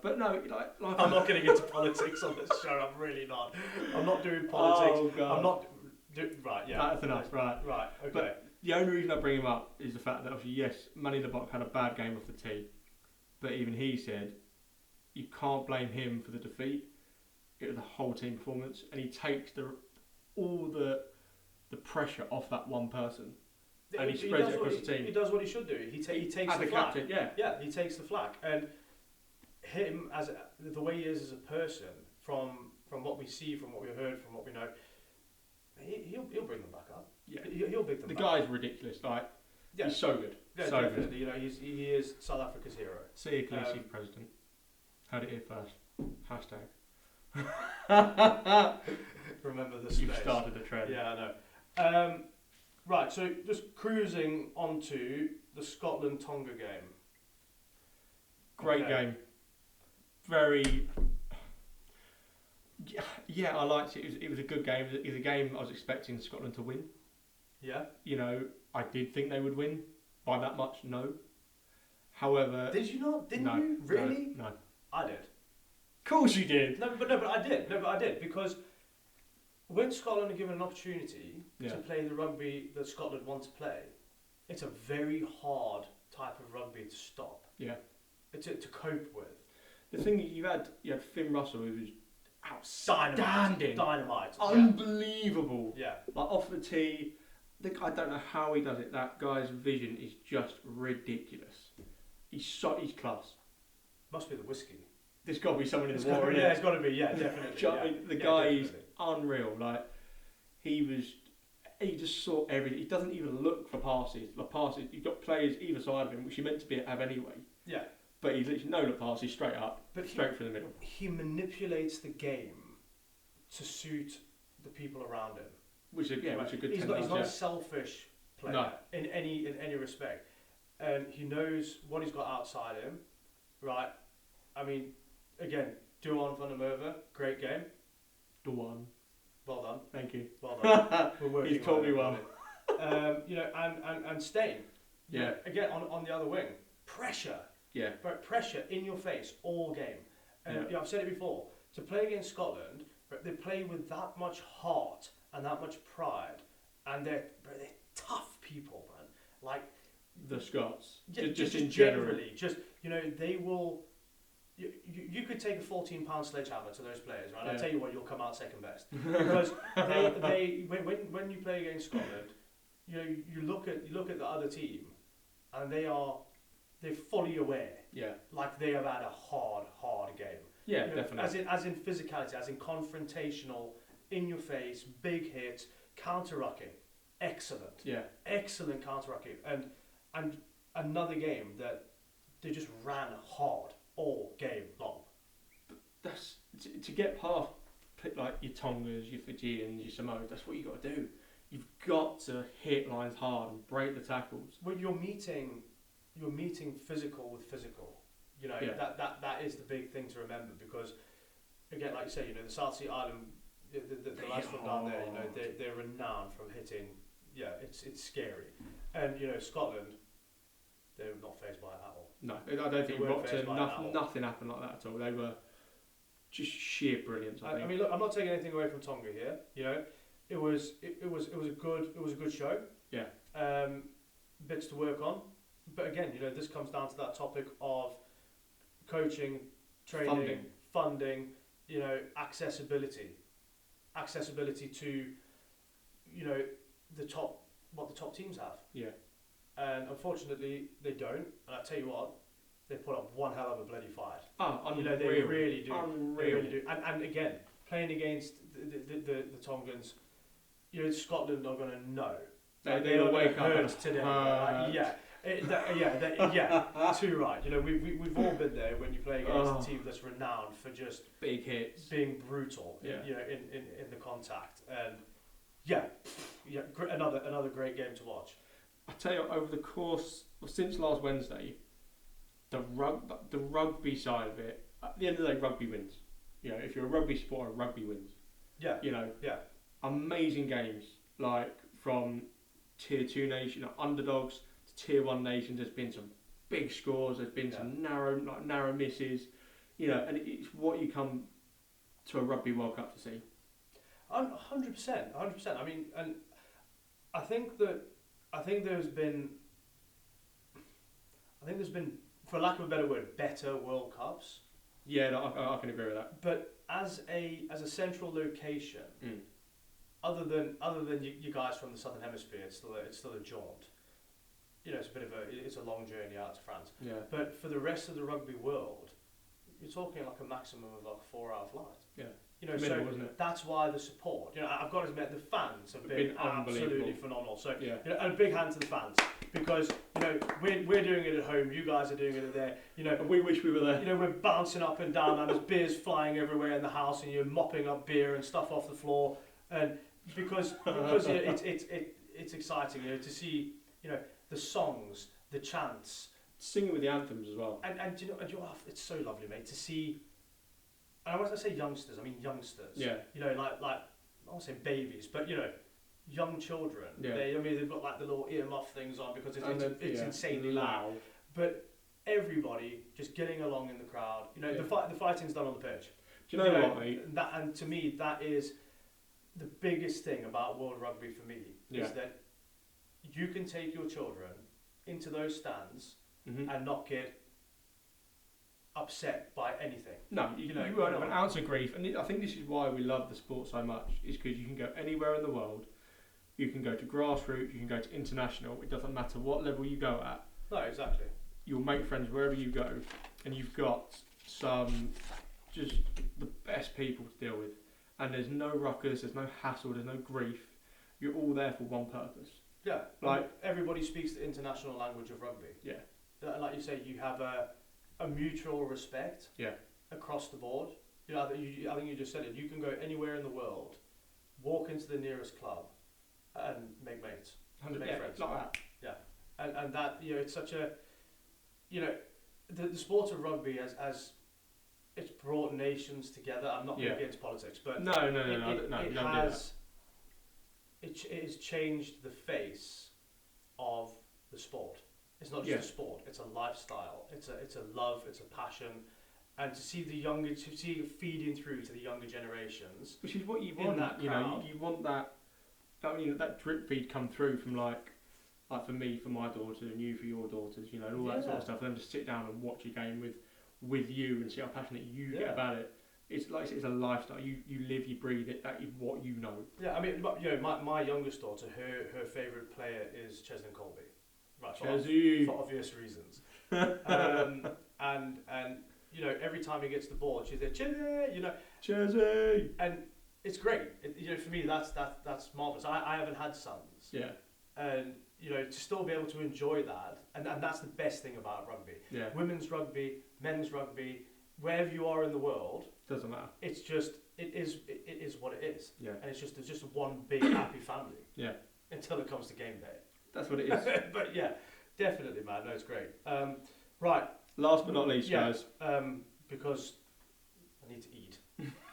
But no, like I'm not going to get to politics on this show. I'm really not. I'm not doing politics. Oh, God. I'm not. Right, yeah. That's enough, right? Right, okay. But the only reason I bring him up is the fact that obviously, yes, Manny Lebok had a bad game off the tee, but even he said you can't blame him for the defeat. It was the whole team performance, and he takes all the pressure off that one person, and he spreads it across the team. He does what he should do. He takes As the the flak. captain, yeah. Yeah, he takes the flak, and him as the way he is as a person, from what we see, from what we heard, from what we know, he'll bring them back up. Yeah, he'll big them. the back guy's ridiculous. Like, yeah. he's so good, Yeah, so definitely. good. He is South Africa's hero. See you, Khaleesi president. Heard it here first. Hashtag. Remember the space. You've started the trend. Yeah, I know. Right, so just cruising onto the Scotland-Tonga game. Great Okay. game. Very. Yeah, I liked it. It was a good game. It was a game I was expecting Scotland to win. Yeah. I did think they would win by that much. No. However, Did you not? Didn't no, you? Really? No. I did. Of course you did. No, but I did. No, but I did, because when Scotland are given an opportunity Yeah. to play the rugby that Scotland want to play, it's a very hard type of rugby to stop. Yeah. To cope with. The thing you had Finn Russell, who was outstanding, Dynamite. unbelievable. Yeah. Like off the tee, I don't know how he does it. That guy's vision is just ridiculous. He's class. Must be the whiskey. There's got to be someone in It's the gotta water. be, innit? yeah, it's got to be. Yeah, definitely. Do you know what I yeah. mean? The Yeah, guy is definitely. unreal. Like he just saw everything. He doesn't even look for passes. You've got players either side of him, which you're meant to have anyway. Yeah. But he's literally no look passes, straight up, straight through the middle. He manipulates the game to suit the people around him. Which is a good. He's technique, not a selfish player No. in any respect, and he knows what he's got outside him. Right. I mean, again, Duan van der Merwe, great game. Duan. Well done. Thank you. Well done. We're working. He's taught on me it, well. And Stain. Yeah. Again, on the other wing, pressure. Yeah. But pressure in your face all game. And Yeah. I've said it before. To play against Scotland, they play with that much heart and that much pride, and they're tough people, man. Like The Scots. yeah, just in general. generally, they will. You could take a 14-pound sledgehammer to those players, right? Yeah. I tell you what, you'll come out second best, because when you play against Scotland, you look at the other team, and they're fully aware, Yeah. like they have had a hard game. Yeah, definitely. As in physicality, as in confrontational, in your face, big hits, counter-rucking, excellent. Yeah. Excellent counter-rucking, and another game that they just ran hard all game long. That's to get past like your Tongas, your Fijians, your Samoas. That's what you got to do. You've got to hit lines hard and break the tackles. When you're meeting physical with physical. Yeah. That is the big thing to remember, because again, like you say, you know, the South Sea Island, the lads from down there, you know, they're renowned from hitting. Yeah, it's scary, and you know, Scotland, they're not fazed by it at all. No, I don't think weren't Rockton, fazed by it at all. nothing happened like that at all. They were just sheer brilliance. I think. I mean, look, I'm not taking anything away from Tonga here. You know, it was a good show. Yeah. Bits to work on, but again, you know, this comes down to that topic of coaching, training, funding. You know, accessibility to, you know, what the top teams have. Yeah. And unfortunately, they don't. And I tell you what, they put up one hell of a bloody fight. Oh, unreal. You know, they really do. Unreal. They really do. And again, playing against the Tongans, you know, Scotland are going to know. They will wake up and today. hurt. Too right. You know, we've all been there when you play against a team that's renowned for just big hits, being brutal. Yeah. You know, in the contact, and another great game to watch. I tell you, over the course since last Wednesday, the rugby side of it. At the end of the day, rugby wins. You know, if you're a rugby supporter, rugby wins. Yeah. You know. Yeah. Amazing games, like from Tier 2 nation, underdogs to Tier 1 nations. There's been some big scores. There's been some narrow misses. You know, and it's what you come to a Rugby World Cup to see. 100%. I mean, and I think there's been, for lack of a better word, better World Cups. Yeah, no, I can agree with that. But as a central location, other than you guys from the Southern Hemisphere, it's still a jaunt. You know, it's a long journey out to France. Yeah. But for the rest of the rugby world, you're talking like a maximum of like a 4-hour flight. Yeah. You know, so that's why the support. You know, I've got to admit, the fans have been absolutely phenomenal. So, you know, and a big hand to the fans, because you know we're doing it at home. You guys are doing it there. You know, and we wish we were there. You know, we're bouncing up and down, and there's beers flying everywhere in the house, and you're mopping up beer and stuff off the floor, and because you know, it's exciting, you know, to see, you know, the songs, the chants, singing with the anthems as well. And you know, it's so lovely, mate, to see. And when I say youngsters, I mean youngsters. Yeah. You know, like I won't say babies, but you know, young children. Yeah. They've got like the little earmuff things on because it's insanely loud. But everybody just getting along in the crowd. You know, the fighting's done on the pitch. Do you know what, mate? And to me, that is the biggest thing about World Rugby for me, is that you can take your children into those stands and not get upset by anything. No, you won't have an ounce of grief, and I think this is why we love the sport so much, is because you can go anywhere in the world. You can go to grassroots, you can go to international. It doesn't matter what level you go at. No, exactly. You'll make friends wherever you go, and you've got some just the best people to deal with. And there's no ruckus, there's no hassle, there's no grief. You're all there for one purpose. Yeah, like everybody speaks the international language of rugby. Yeah, like you say, you have a mutual respect. Yeah. Across the board. You know, I think you just said it. You can go anywhere in the world, walk into the nearest club, and make mates. Make friends. Like that. Yeah, and that, you know, it's such a, you know, the sport of rugby as it's brought nations together. I'm not going to get into politics, but it has changed the face of the sport. It's not just a sport; it's a lifestyle. It's a love. It's a passion, and to see it feeding through to the younger generations, which is what you want. You know, you want that. I mean, that drip feed come through from like for me, for my daughter, and you for your daughters. You know, and all that sort of stuff. And then just sit down and watch a game with you and see how passionate you get about it. It's like it's a lifestyle. You live, you breathe it. That is what you know. Yeah, I mean, you know, my youngest daughter, her favourite player is Cheslin Colby. Right, for obvious reasons. And you know, every time he gets the ball, she's there, Chesney, you know, Chesney, and it's great. You know, for me, that's marvelous. I haven't had sons. Yeah. And you know, to still be able to enjoy that, and that's the best thing about rugby. Yeah. Women's rugby, men's rugby, wherever you are in the world, doesn't matter. It's just it is what it is. Yeah. And it's just one big happy family. Yeah. Until it comes to game day. That's what it is. But yeah, definitely, man. No, it's great. Right. Last but not least, guys. Because I need to eat.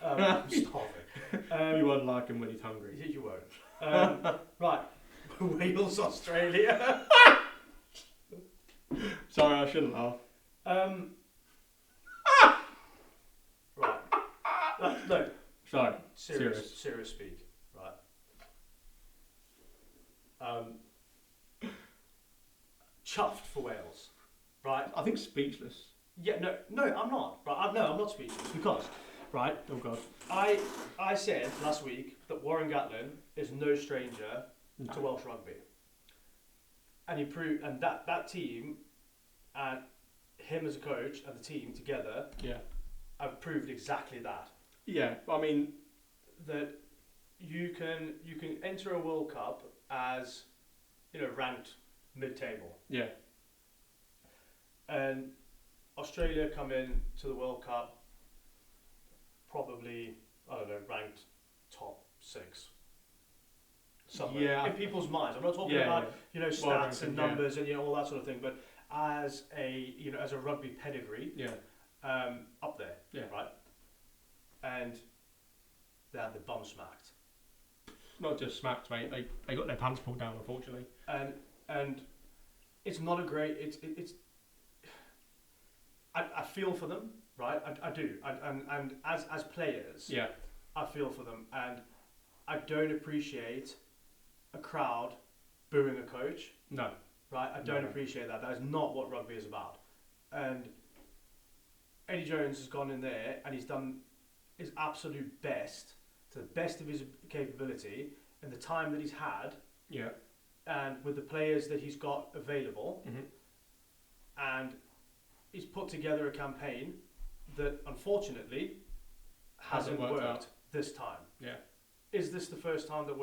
I'm starving. You won't like him when he's hungry. You won't. Right, Wales, Australia. Sorry, I shouldn't laugh. Right. No. Sorry. Serious speak. Right. Chuffed for Wales. Right. I think speechless. Yeah. No. I'm not. Right. I'm not speechless because. Right. Oh God. I said last week that Warren Gatland is no stranger to Welsh rugby, and he proved, and that team, and him as a coach and the team together, have proved exactly that. Yeah, I mean that you can enter a World Cup as, ranked mid-table. Yeah. And Australia come in to the World Cup probably, I don't know, ranked top 6. Somewhere in people's minds. I'm not talking about stats and numbers and all that sort of thing, but as a rugby pedigree, up there, right? And they had the bum smacked. Not just smacked, mate. They got their pants pulled down, unfortunately. And it's not a great. It's. I feel for them, right? I do. And as players, I feel for them, and I don't appreciate a crowd booing a coach. No. Right? I don't appreciate that. That is not what rugby is about. And Eddie Jones has gone in there and he's done his absolute best, to the best of his capability, in the time that he's had. Yeah. And with the players that he's got available. Mm-hmm. And he's put together a campaign that unfortunately hasn't worked out this time. Yeah. Is this the first time that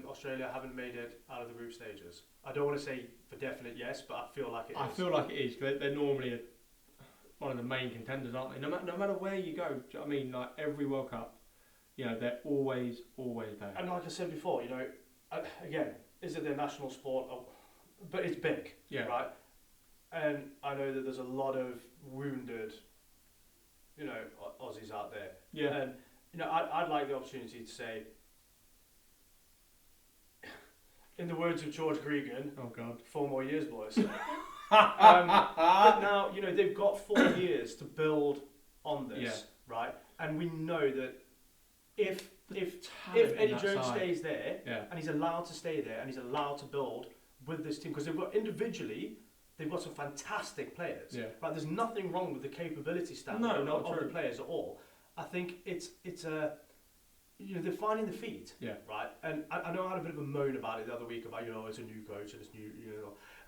Australia haven't made it out of the group stages? I don't want to say for definite yes, but I feel like it is. I feel like it is. They're normally one of the main contenders, aren't they? No matter where you go. Do you know what I mean? Like every World Cup, they're always there. And like I said before, again, is it their national sport? But it's big, right? And I know that there's a lot of wounded, Aussies out there. Yeah. And I'd like the opportunity to say, in the words of George Gregan, oh God, 4 more years, boys. But now, they've got 4 years to build on this, right? And we know that if Eddie Jones stays there, and he's allowed to stay there, and he's allowed to build with this team, because they've got individually, they've got some fantastic players. Yeah. Right? There's nothing wrong with the capability standard of the players at all. I think it's they're finding the feet, right? And I know I had a bit of a moan about it the other week about it's a new coach and it's new,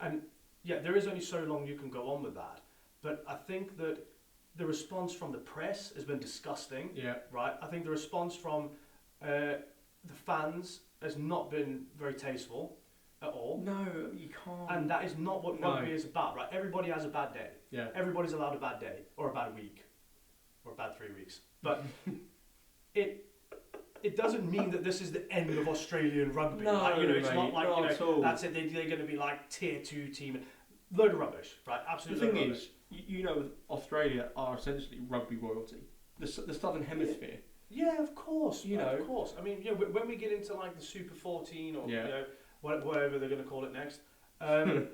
and there is only so long you can go on with that. But I think that the response from the press has been disgusting, right? I think the response from the fans has not been very tasteful at all. No, you can't. And that is not what rugby is about, right? Everybody has a bad day. Yeah. Everybody's allowed a bad day or a bad week or a bad 3 weeks. But it doesn't mean that this is the end of Australian rugby. No, it's mate, not like at all. That's it. They're going to be like tier 2 team. Load of rubbish, right? Absolutely. The thing is, Australia are essentially rugby royalty. The Southern Hemisphere. Yeah, of course. Of course. I mean, when we get into like the Super 14 or whatever they're going to call it next, we're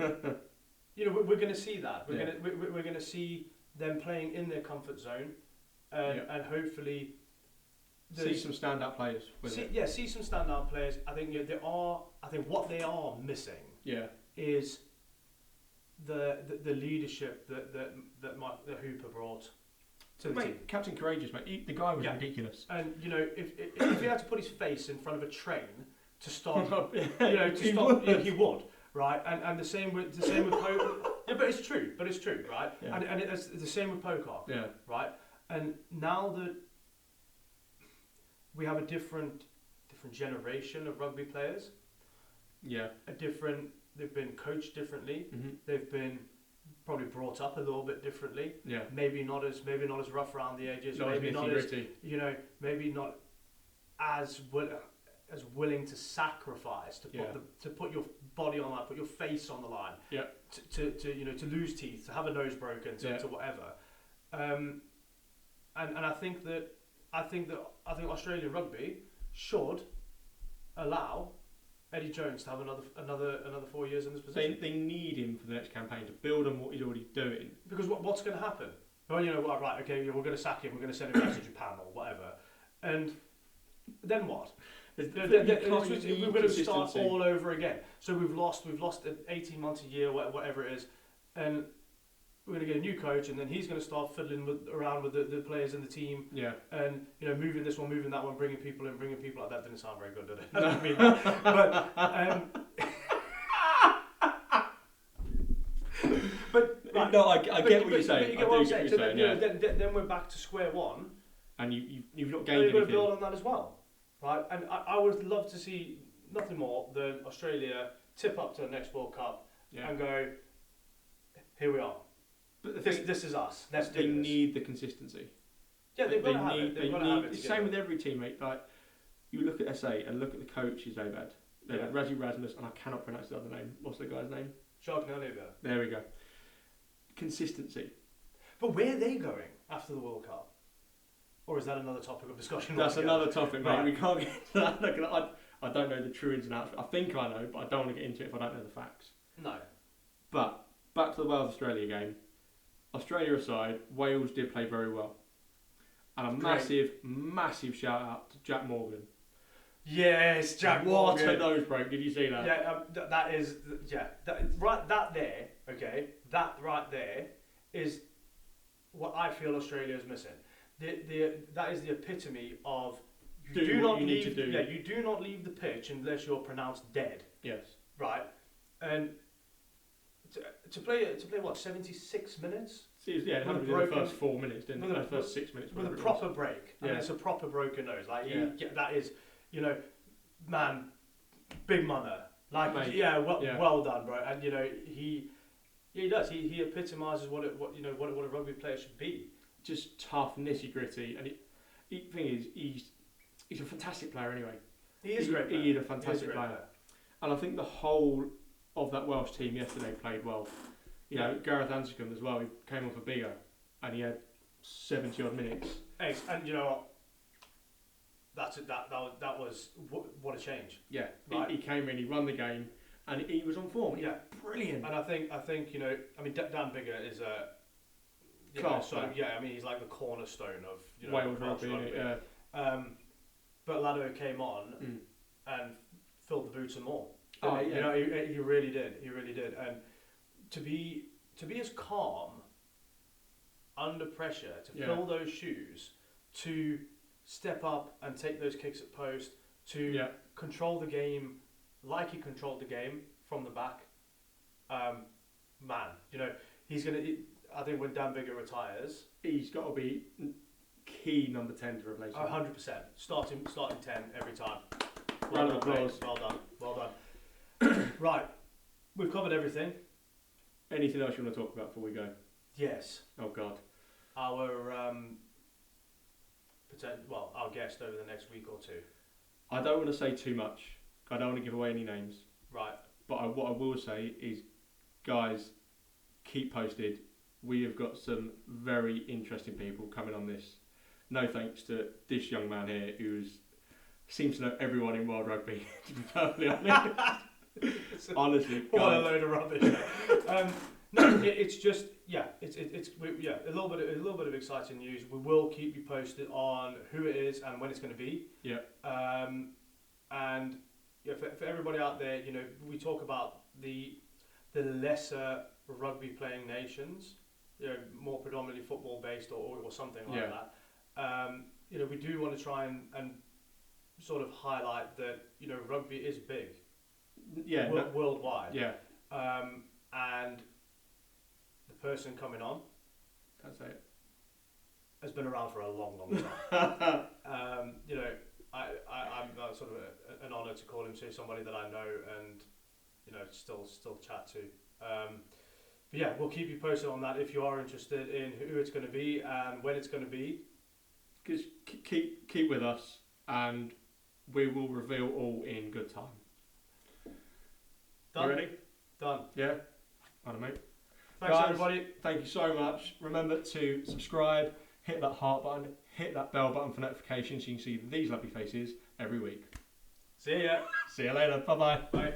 going to see that. We're going to see them playing in their comfort zone, and hopefully see some standout players. See some standout players. I think I think what they are missing. Is the leadership that Hooper brought to the team. Captain Courageous, mate. The guy was ridiculous. And if he had to put his face in front of a train to stop, he would, right? And the same with Pocock. But it's true, right? Yeah. And it's the same with Pocock, right? And now that we have a different generation of rugby players, they've been coached differently. Mm-hmm. They've been probably brought up a little bit differently. Yeah. Maybe not as rough around the edges. Maybe not as maybe not as willing to sacrifice to put your body on the line, put your face on the line. Yeah. To lose teeth, to have a nose broken, to whatever. And I think that I think Australian rugby should allow Eddie Jones to have another 4 years in this position. They need him for the next campaign to build on what he's already doing. Because what's going to happen? Well, you know, right, okay, we're going to sack him, we're going to send him back to Japan or whatever, and then what? We're going to start all over again. So we've lost 18 months, a year, whatever it is, and we're going to get a new coach, and then he's going to start fiddling around with the players in the team. Yeah. And, you know, moving this one, moving that one, bringing people in, bringing people out. That didn't sound very good, did it? I didn't mean that. But right, no, I get what you're saying. You get what I'm saying. So then we're back to square one. And you've not And gained you've got to anything. build on that as well, right? And I would love to see nothing more than Australia tip up to the next World Cup and go, here we are. But This is us. Let's do they this. need the consistency. Yeah, they've got to have it. They've got to have it. It's the same with every teammate. Like, you look at SA and look at the coaches they've had. They've had Raji Rasmus, and I cannot pronounce the other name. What's the guy's name? Sharknado. There we go. Consistency. But where are they going after the World Cup? Or is that another topic of discussion? That's another topic, mate. Right. We can't get into that. Look, I don't know the true ins and outs. I think I know, but I don't want to get into it if I don't know the facts. No. But back to the Wales-Australia game. Australia aside, Wales did play very well. And a massive shout out to Jack Morgan. Yes, Jack What Morgan. a nose break. Did you see that? Yeah, that is, that there, okay, that right there is what I feel Australia is missing. That is the epitome of you do not leave the pitch unless you're pronounced dead. Yes. Right, and to play what 76 minutes. Yeah, it happened in the first 4 minutes, didn't it? No, first 6 minutes. With a proper break, and it's a proper broken nose. Like that is, you know, man, big manner. Like Mate, well done, bro. And you know he does. He epitomises what a rugby player should be. Just tough, nitty gritty, and the thing is, he's a fantastic player anyway. He is a great player. He is a fantastic player. And I think the whole of that Welsh team yesterday played well. You know, Gareth Anscombe as well. He came off a bigger, and he had 70 odd minutes. And you know what? That was what a change. Yeah, right. He came in, he won the game, and he was on form. Yeah, brilliant. And I think you know, I mean, Dan Biggar is a class. I mean, he's like the cornerstone of Wales rugby. Yeah. But Lado came on and filled the boots and more. Oh, You know, he really did. He really did. And to be as calm under pressure, to fill those shoes, to step up and take those kicks at post, to control the game like he controlled the game from the back. Man, you know, I think when Dan Biggar retires, he's got to be key number 10 to replace him. 100%. Starting 10 every time. Round of applause. Well done. Right, we've covered everything. Anything else you want to talk about before we go? Yes. Oh God. Our our guest over the next week or two. I don't want to say too much. I don't want to give away any names. Right. But what I will say is, guys, keep posted. We have got some very interesting people coming on this. No thanks to this young man here who seems to know everyone in world rugby, to be perfectly honest. Honestly, what a load of rubbish. No, it's just it's a little bit of exciting news. We will keep you posted on who it is and when it's going to be. Yeah. And for everybody out there, you know, we talk about the lesser rugby playing nations, you know, more predominantly football based or something like that. You know, we do want to try and sort of highlight that, you know, rugby is big. Yeah. Worldwide. Yeah. And the person coming on, That's it. has been around for a long, long time. You know, I'm sort of an honour to call him somebody that I know and, you know, still chat to. But yeah, we'll keep you posted on that if you are interested in who it's going to be and when it's going to be. Just keep with us, and we will reveal all in good time. Done. You ready? Done. Yeah. I don't know, mate. Thanks, Guys, everybody. Thank you so much. Remember to subscribe, hit that heart button, hit that bell button for notifications so you can see these lovely faces every week. See ya. See you later. Bye-bye. Bye.